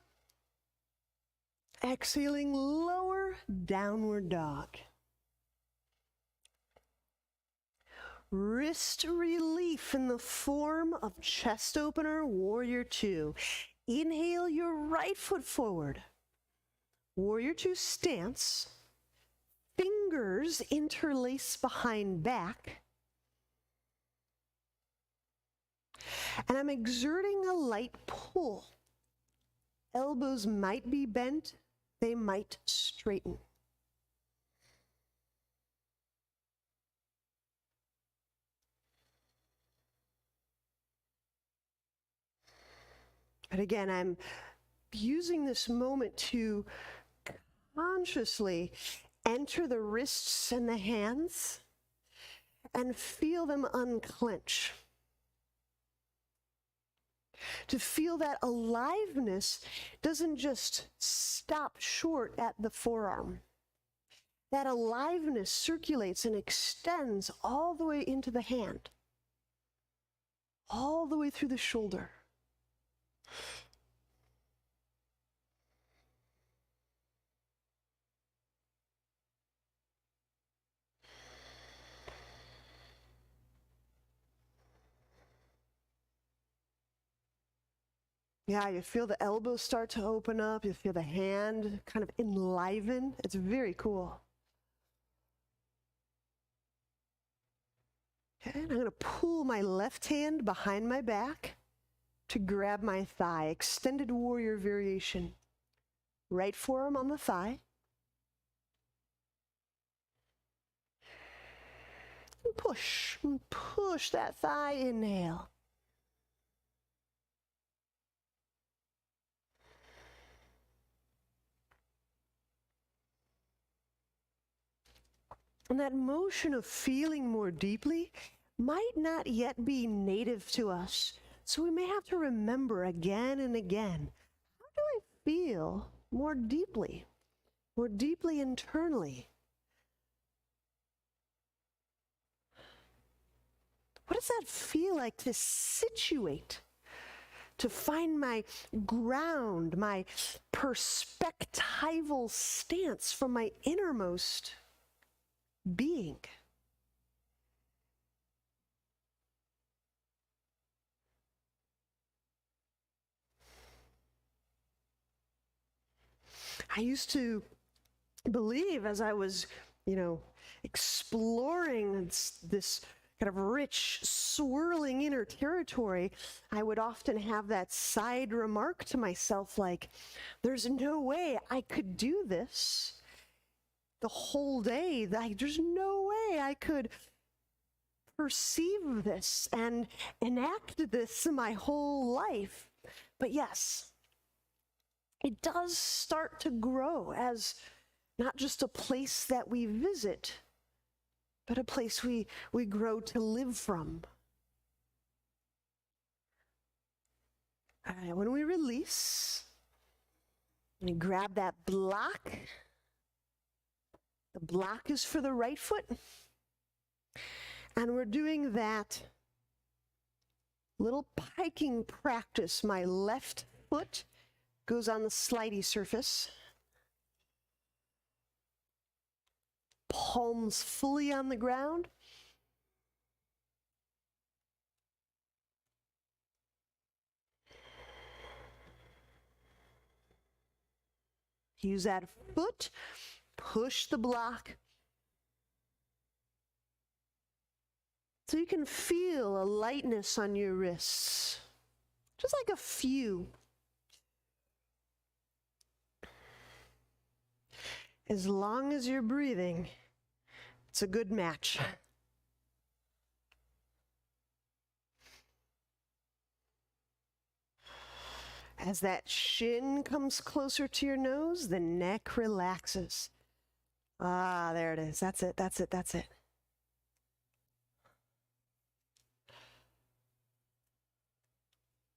Exhaling, lower, downward dog. Wrist relief in the form of chest opener, warrior two. Inhale your right foot forward. Warrior two stance. Fingers interlace behind back. And I'm exerting a light pull. Elbows might be bent, they might straighten. But again, I'm using this moment to consciously enter the wrists and the hands and feel them unclench. To feel that aliveness doesn't just stop short at the forearm. That aliveness circulates and extends all the way into the hand, all the way through the shoulder. Yeah, you feel the elbows start to open up. You feel the hand kind of enliven. It's very cool. Okay, and I'm going to pull my left hand behind my back to grab my thigh. Extended warrior variation. Right forearm on the thigh. And push that thigh, inhale. And that motion of feeling more deeply might not yet be native to us. So we may have to remember again and again, how do I feel more deeply internally? What does that feel like to situate, to find my ground, my perspectival stance from my innermost being? I used to believe, as I was, exploring this kind of rich, swirling inner territory, I would often have that side remark to myself like, there's no way I could do this the whole day. There's no way I could perceive this and enact this my whole life. But yes, it does start to grow as not just a place that we visit, but a place we grow to live from. All right, when we release, we grab that block. The block is for the right foot. And we're doing that little piking practice. My left foot goes on the slidey surface. Palms fully on the ground. Use that foot, push the block. So you can feel a lightness on your wrists. Just like a few. As long as you're breathing, it's a good match. As that shin comes closer to your nose, the neck relaxes. Ah, there it is. That's it, that's it, that's it.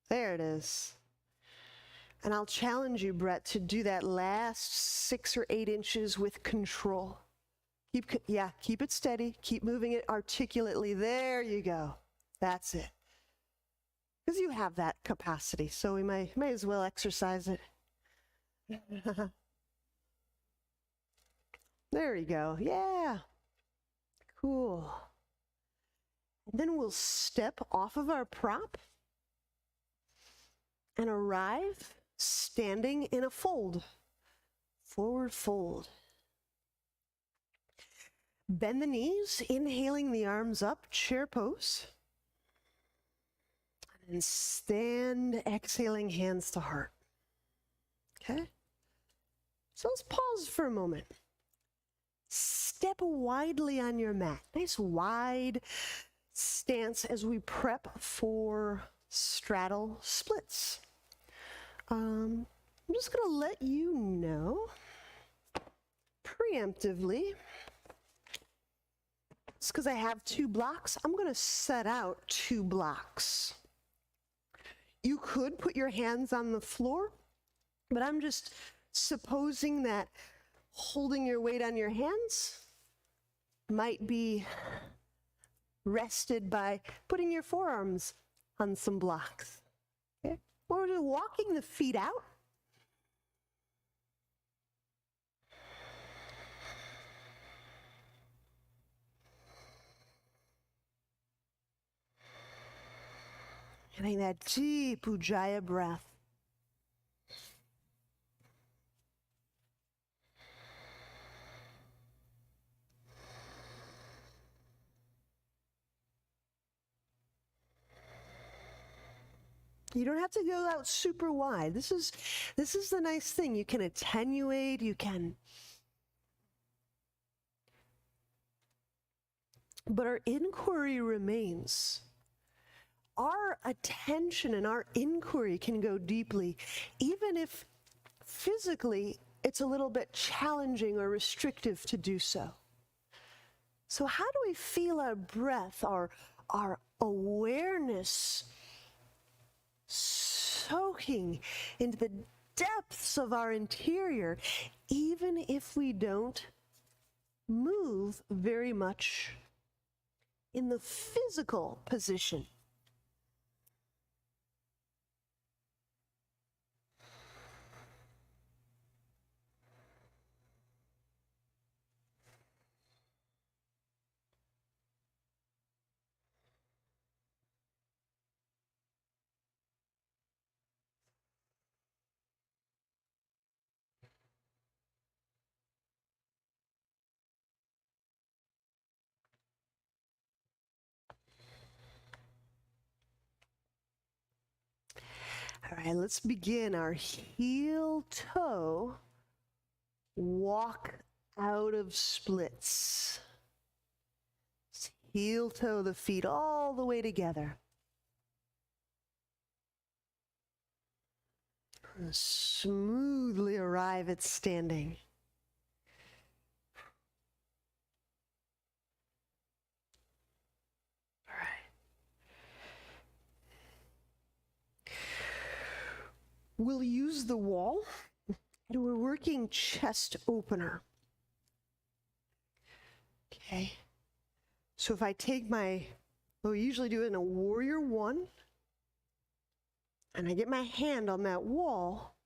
There it is. And I'll challenge you, Brett, to do that last 6 or 8 inches with control. Keep it steady. Keep moving it articulately. There you go. That's it. Because you have that capacity, so we may as well exercise it. There you go. Yeah. Cool. And then we'll step off of our prop and arrive standing in a fold. Forward fold. Bend the knees, inhaling the arms up, chair pose. And stand, exhaling hands to heart. Okay? So let's pause for a moment. Step widely on your mat. Nice wide stance as we prep for straddle splits. I'm just going to let you know preemptively, just because I have 2 blocks, I'm going to set out 2 blocks. You could put your hands on the floor, but I'm just supposing that holding your weight on your hands might be rested by putting your forearms on some blocks. Okay? Or just walking the feet out. Getting that deep Ujjayi breath. You don't have to go out super wide. This is the nice thing. You can attenuate, but our inquiry remains. Our attention and our inquiry can go deeply, even if physically it's a little bit challenging or restrictive to do so. So how do we feel our breath, our awareness soaking into the depths of our interior, even if we don't move very much in the physical position? All right, let's begin our heel-toe walk out of splits. Heel-toe the feet all the way together. Smoothly arrive at standing. All right. We'll use the wall, and we're working chest opener. Okay. So if I take we usually do it in a warrior one, and I get my hand on that wall,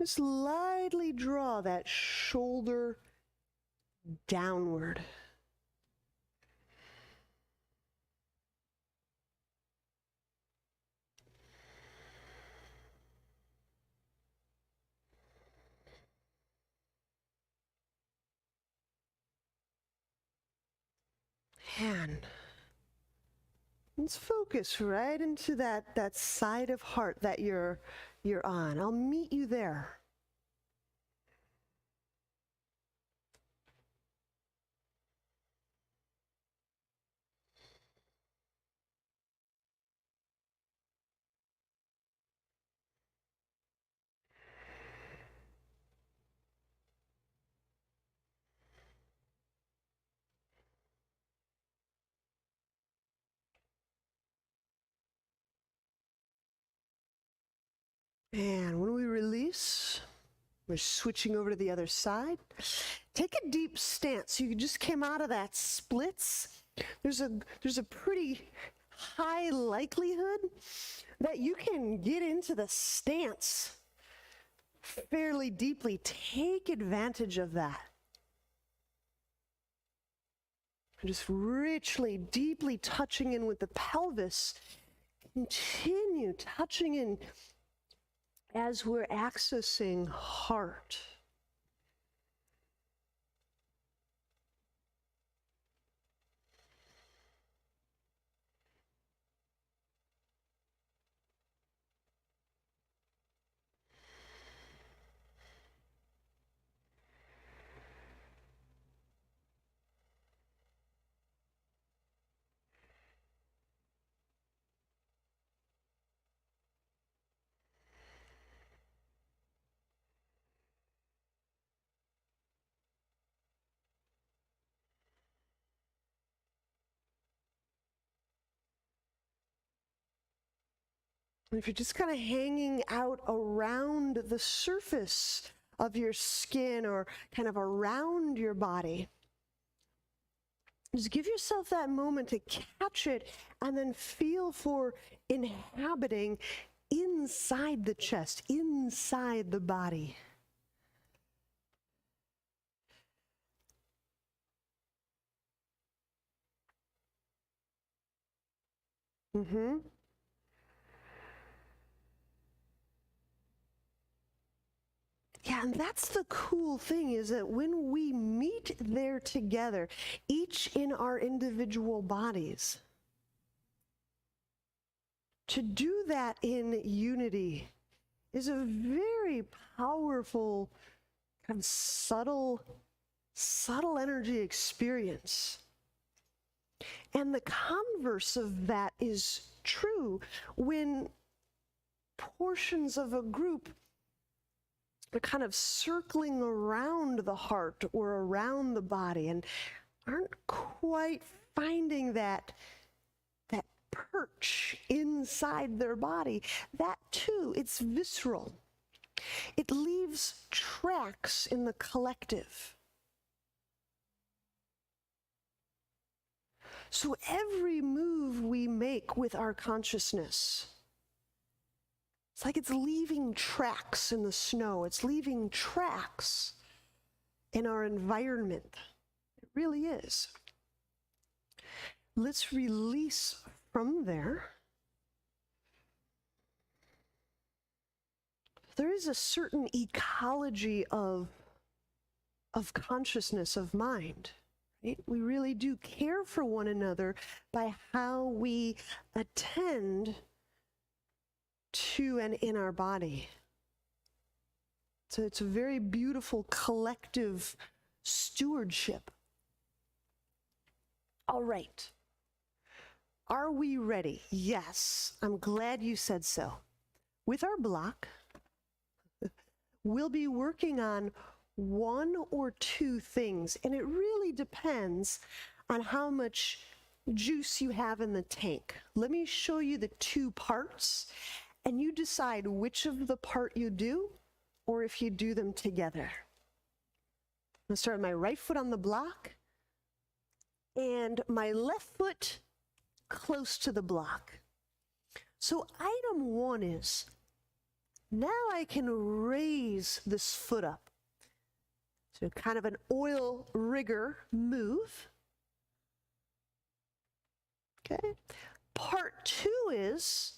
just lightly draw that shoulder downward. And let's focus right into that side of heart that you're on. I'll meet you there. And when we release, we're switching over to the other side. Take a deep stance. You just came out of that splits. There's a pretty high likelihood that you can get into the stance fairly deeply. Take advantage of that. Just richly, deeply touching in with the pelvis. Continue touching in as we're accessing heart. And if you're just kind of hanging out around the surface of your skin or kind of around your body, just give yourself that moment to catch it and then feel for inhabiting inside the chest, inside the body. Yeah, and that's the cool thing, is that when we meet there together, each in our individual bodies, to do that in unity is a very powerful, kind of subtle energy experience. And the converse of that is true when portions of a group are kind of circling around the heart or around the body and aren't quite finding that perch inside their body. That too, it's visceral. It leaves tracks in the collective. So every move we make with our consciousness, it's like it's leaving tracks in the snow. It's leaving tracks in our environment. It really is. Let's release from there. There is a certain ecology of consciousness, of mind. Right? We really do care for one another by how we attend to and in our body. So it's a very beautiful collective stewardship. All right. Are we ready? Yes. I'm glad you said so. With our block, we'll be working on one or two things, and it really depends on how much juice you have in the tank. Let me show you the two parts, and you decide which of the part you do, or if you do them together. I'm going to start with my right foot on the block, and my left foot close to the block. So item one is, now I can raise this foot up. So kind of an oil rigger move. Okay. Part two is,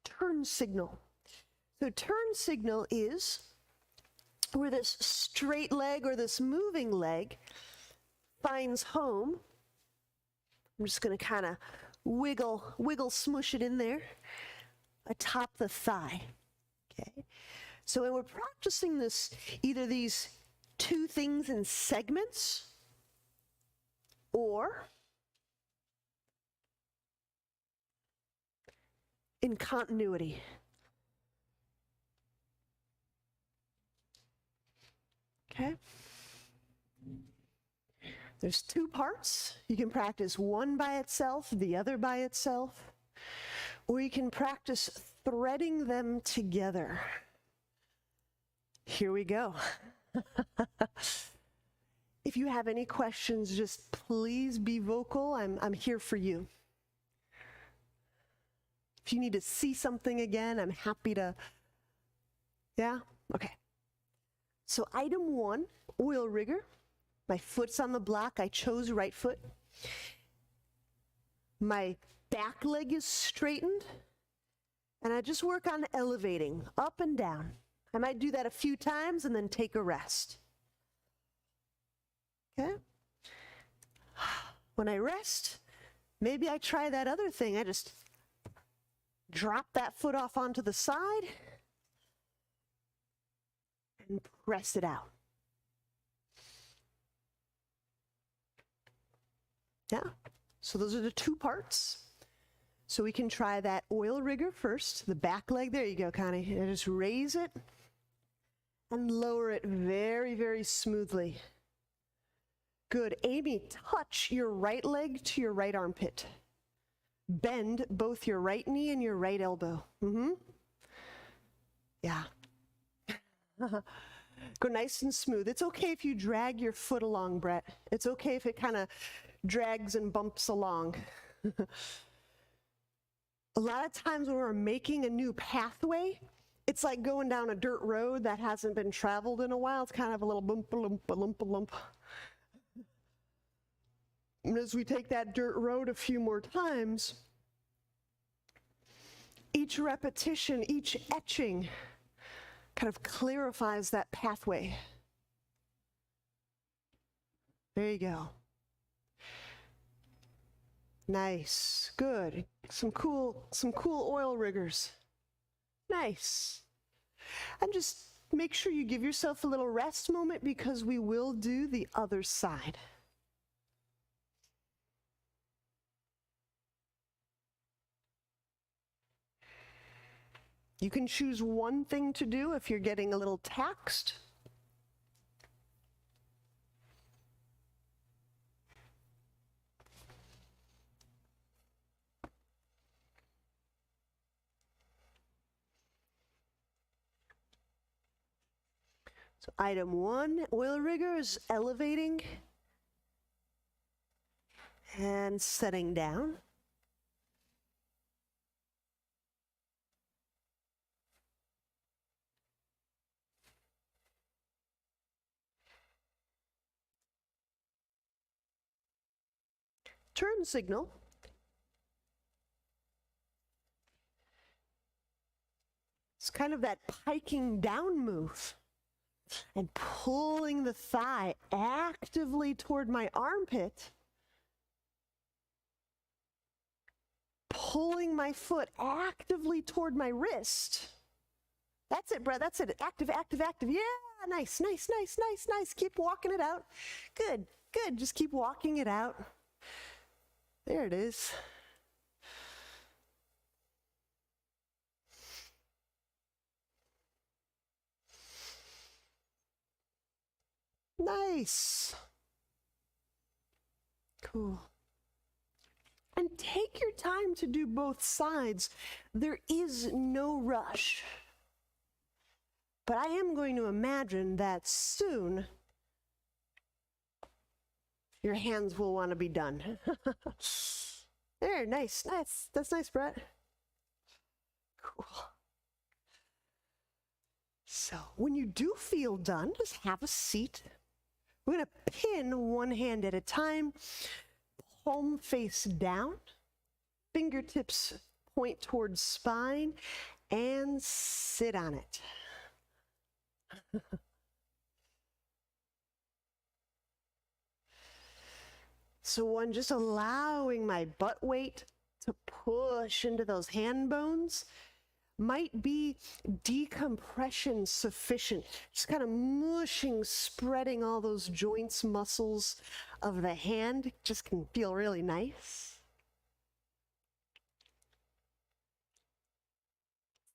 turn signal. So turn signal is where this straight leg or this moving leg finds home. I'm just going to kind of wiggle, smush it in there atop the thigh. Okay. So when we're practicing this, either these two things in segments or in continuity. Okay. There's two parts. You can practice one by itself, the other by itself, or you can practice threading them together. Here we go. If you have any questions, just please be vocal. I'm here for you. If you need to see something again, I'm happy to. Yeah? Okay. So item one, oil rigger. My foot's on the block. I chose right foot. My back leg is straightened. And I just work on elevating up and down. I might do that a few times and then take a rest. Okay? When I rest, maybe I try that other thing. I just drop that foot off onto the side and press it out. Yeah, so those are the two parts. So we can try that oil rigger first, the back leg. There you go, Connie. And just raise it and lower it very, very smoothly. Good. Amy, touch your right leg to your right armpit. Bend both your right knee and your right elbow. Yeah. Go nice and smooth. It's okay if you drag your foot along, Brett. It's okay if it kind of drags and bumps along. A lot of times when we're making a new pathway, it's like going down a dirt road that hasn't been traveled in a while. It's kind of a little bump. And as we take that dirt road a few more times, each repetition, each etching kind of clarifies that pathway. There you go. Nice. Good. Some cool oil riggers. Nice. And just make sure you give yourself a little rest moment because we will do the other side. You can choose one thing to do if you're getting a little taxed. So item 1, oil riggers, elevating and setting down. Turn signal. It's kind of that piking down move. And pulling the thigh actively toward my armpit. Pulling my foot actively toward my wrist. That's it, Brett. That's it. Active, active, active. Yeah, nice, nice, nice, nice, nice. Keep walking it out. Good, good. Just keep walking it out. There it is. Nice. Cool. And take your time to do both sides. There is no rush. But I am going to imagine that soon your hands will want to be done. There, nice, nice. That's nice, Brett. Cool. So when you do feel done, just have a seat. We're going to pin one hand at a time, palm face down, fingertips point towards spine, and sit on it. So one, just allowing my butt weight to push into those hand bones. Might be decompression sufficient. Just kind of mushing, spreading all those joints, muscles of the hand. Just can feel really nice.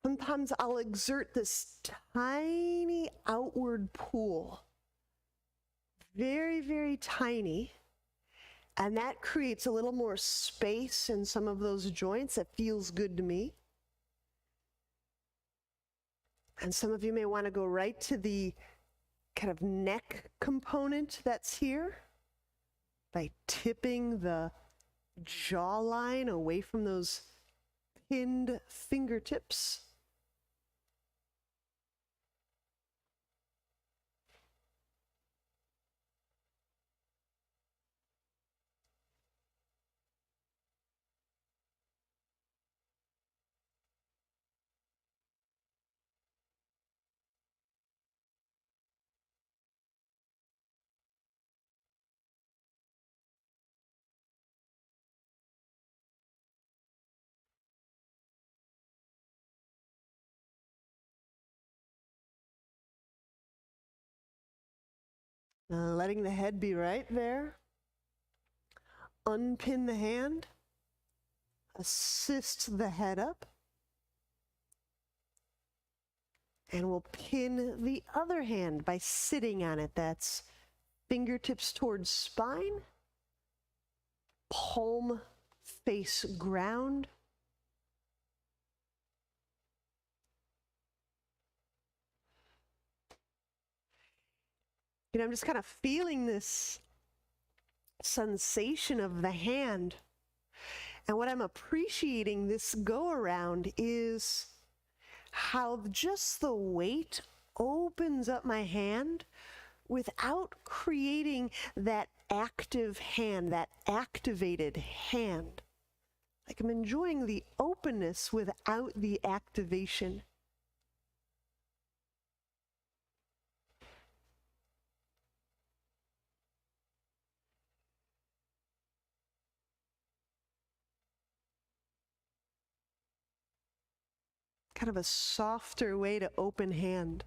Sometimes I'll exert this tiny outward pull. Very, very tiny. And that creates a little more space in some of those joints. That feels good to me. And some of you may want to go right to the kind of neck component that's here by tipping the jawline away from those pinned fingertips. Letting the head be right there. Unpin the hand. Assist the head up. And we'll pin the other hand by sitting on it. That's fingertips towards spine. Palm face ground. You know, I'm just kind of feeling this sensation of the hand. And what I'm appreciating this go around is how just the weight opens up my hand without creating that active hand, that activated hand. Like I'm enjoying the openness without the activation. kind of a softer way to open hand.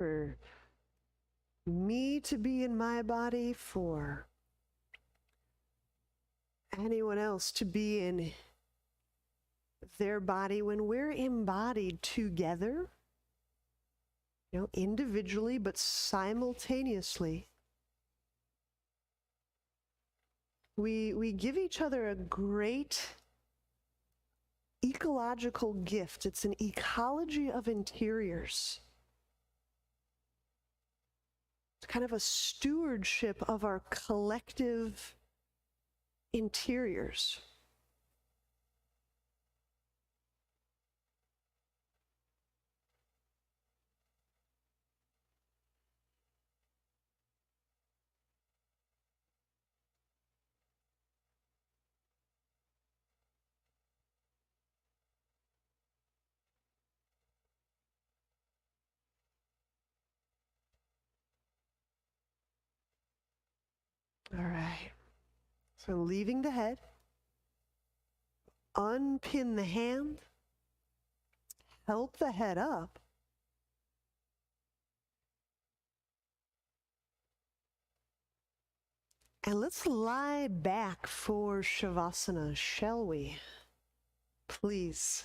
For me to be in my body, for anyone else to be in their body, when we're embodied together, individually but simultaneously, we give each other a great ecological gift. It's an ecology of interiors. It's kind of a stewardship of our collective interiors. All right. So leaving the head, unpin the hand, help the head up. And let's lie back for Shavasana, shall we? Please.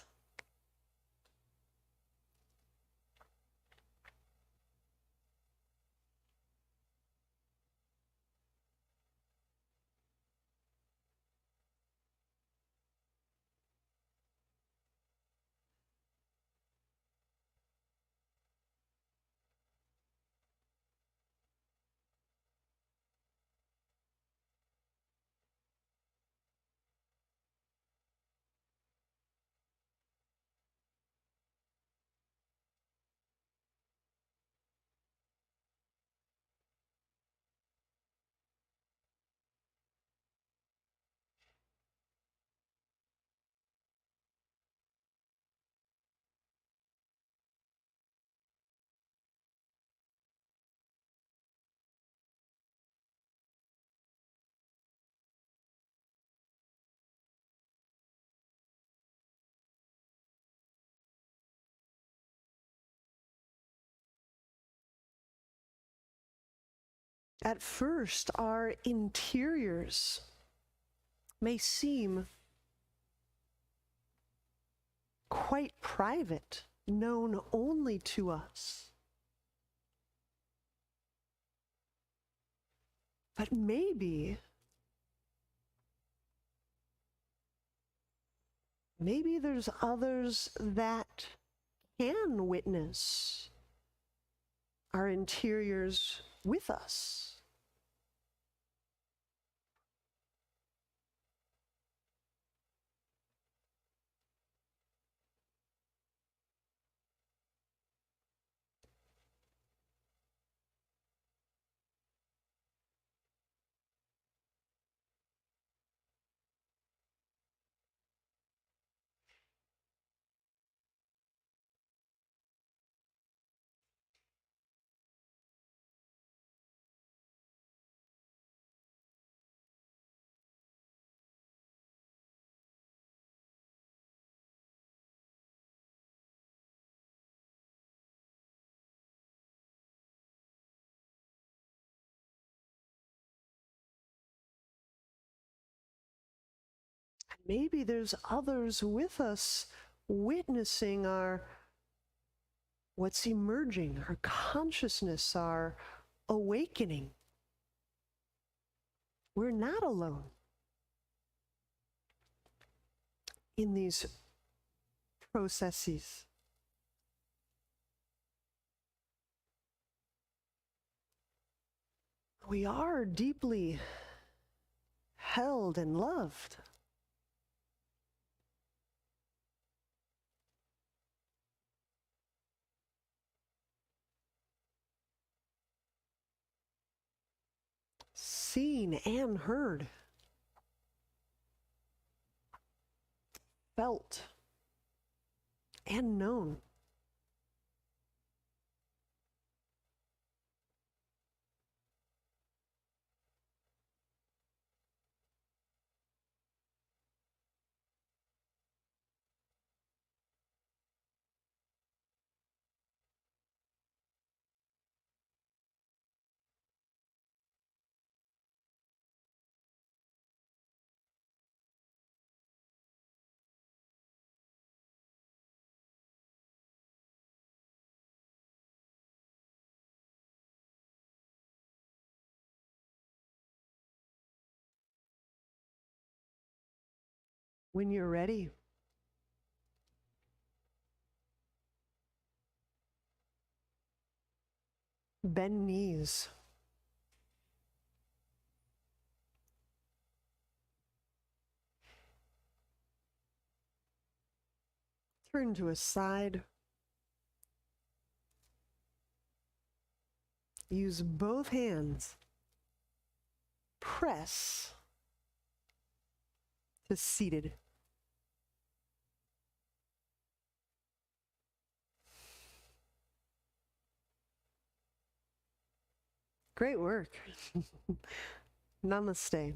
At first, our interiors may seem quite private, known only to us. But maybe there's others that can witness our interiors with us. Maybe there's others with us witnessing what's emerging, our consciousness, our awakening. We're not alone in these processes. We are deeply held and loved. Seen and heard. Felt and known. When you're ready, bend knees. Turn to a side. Use both hands. Press to seated. Great work. Namaste.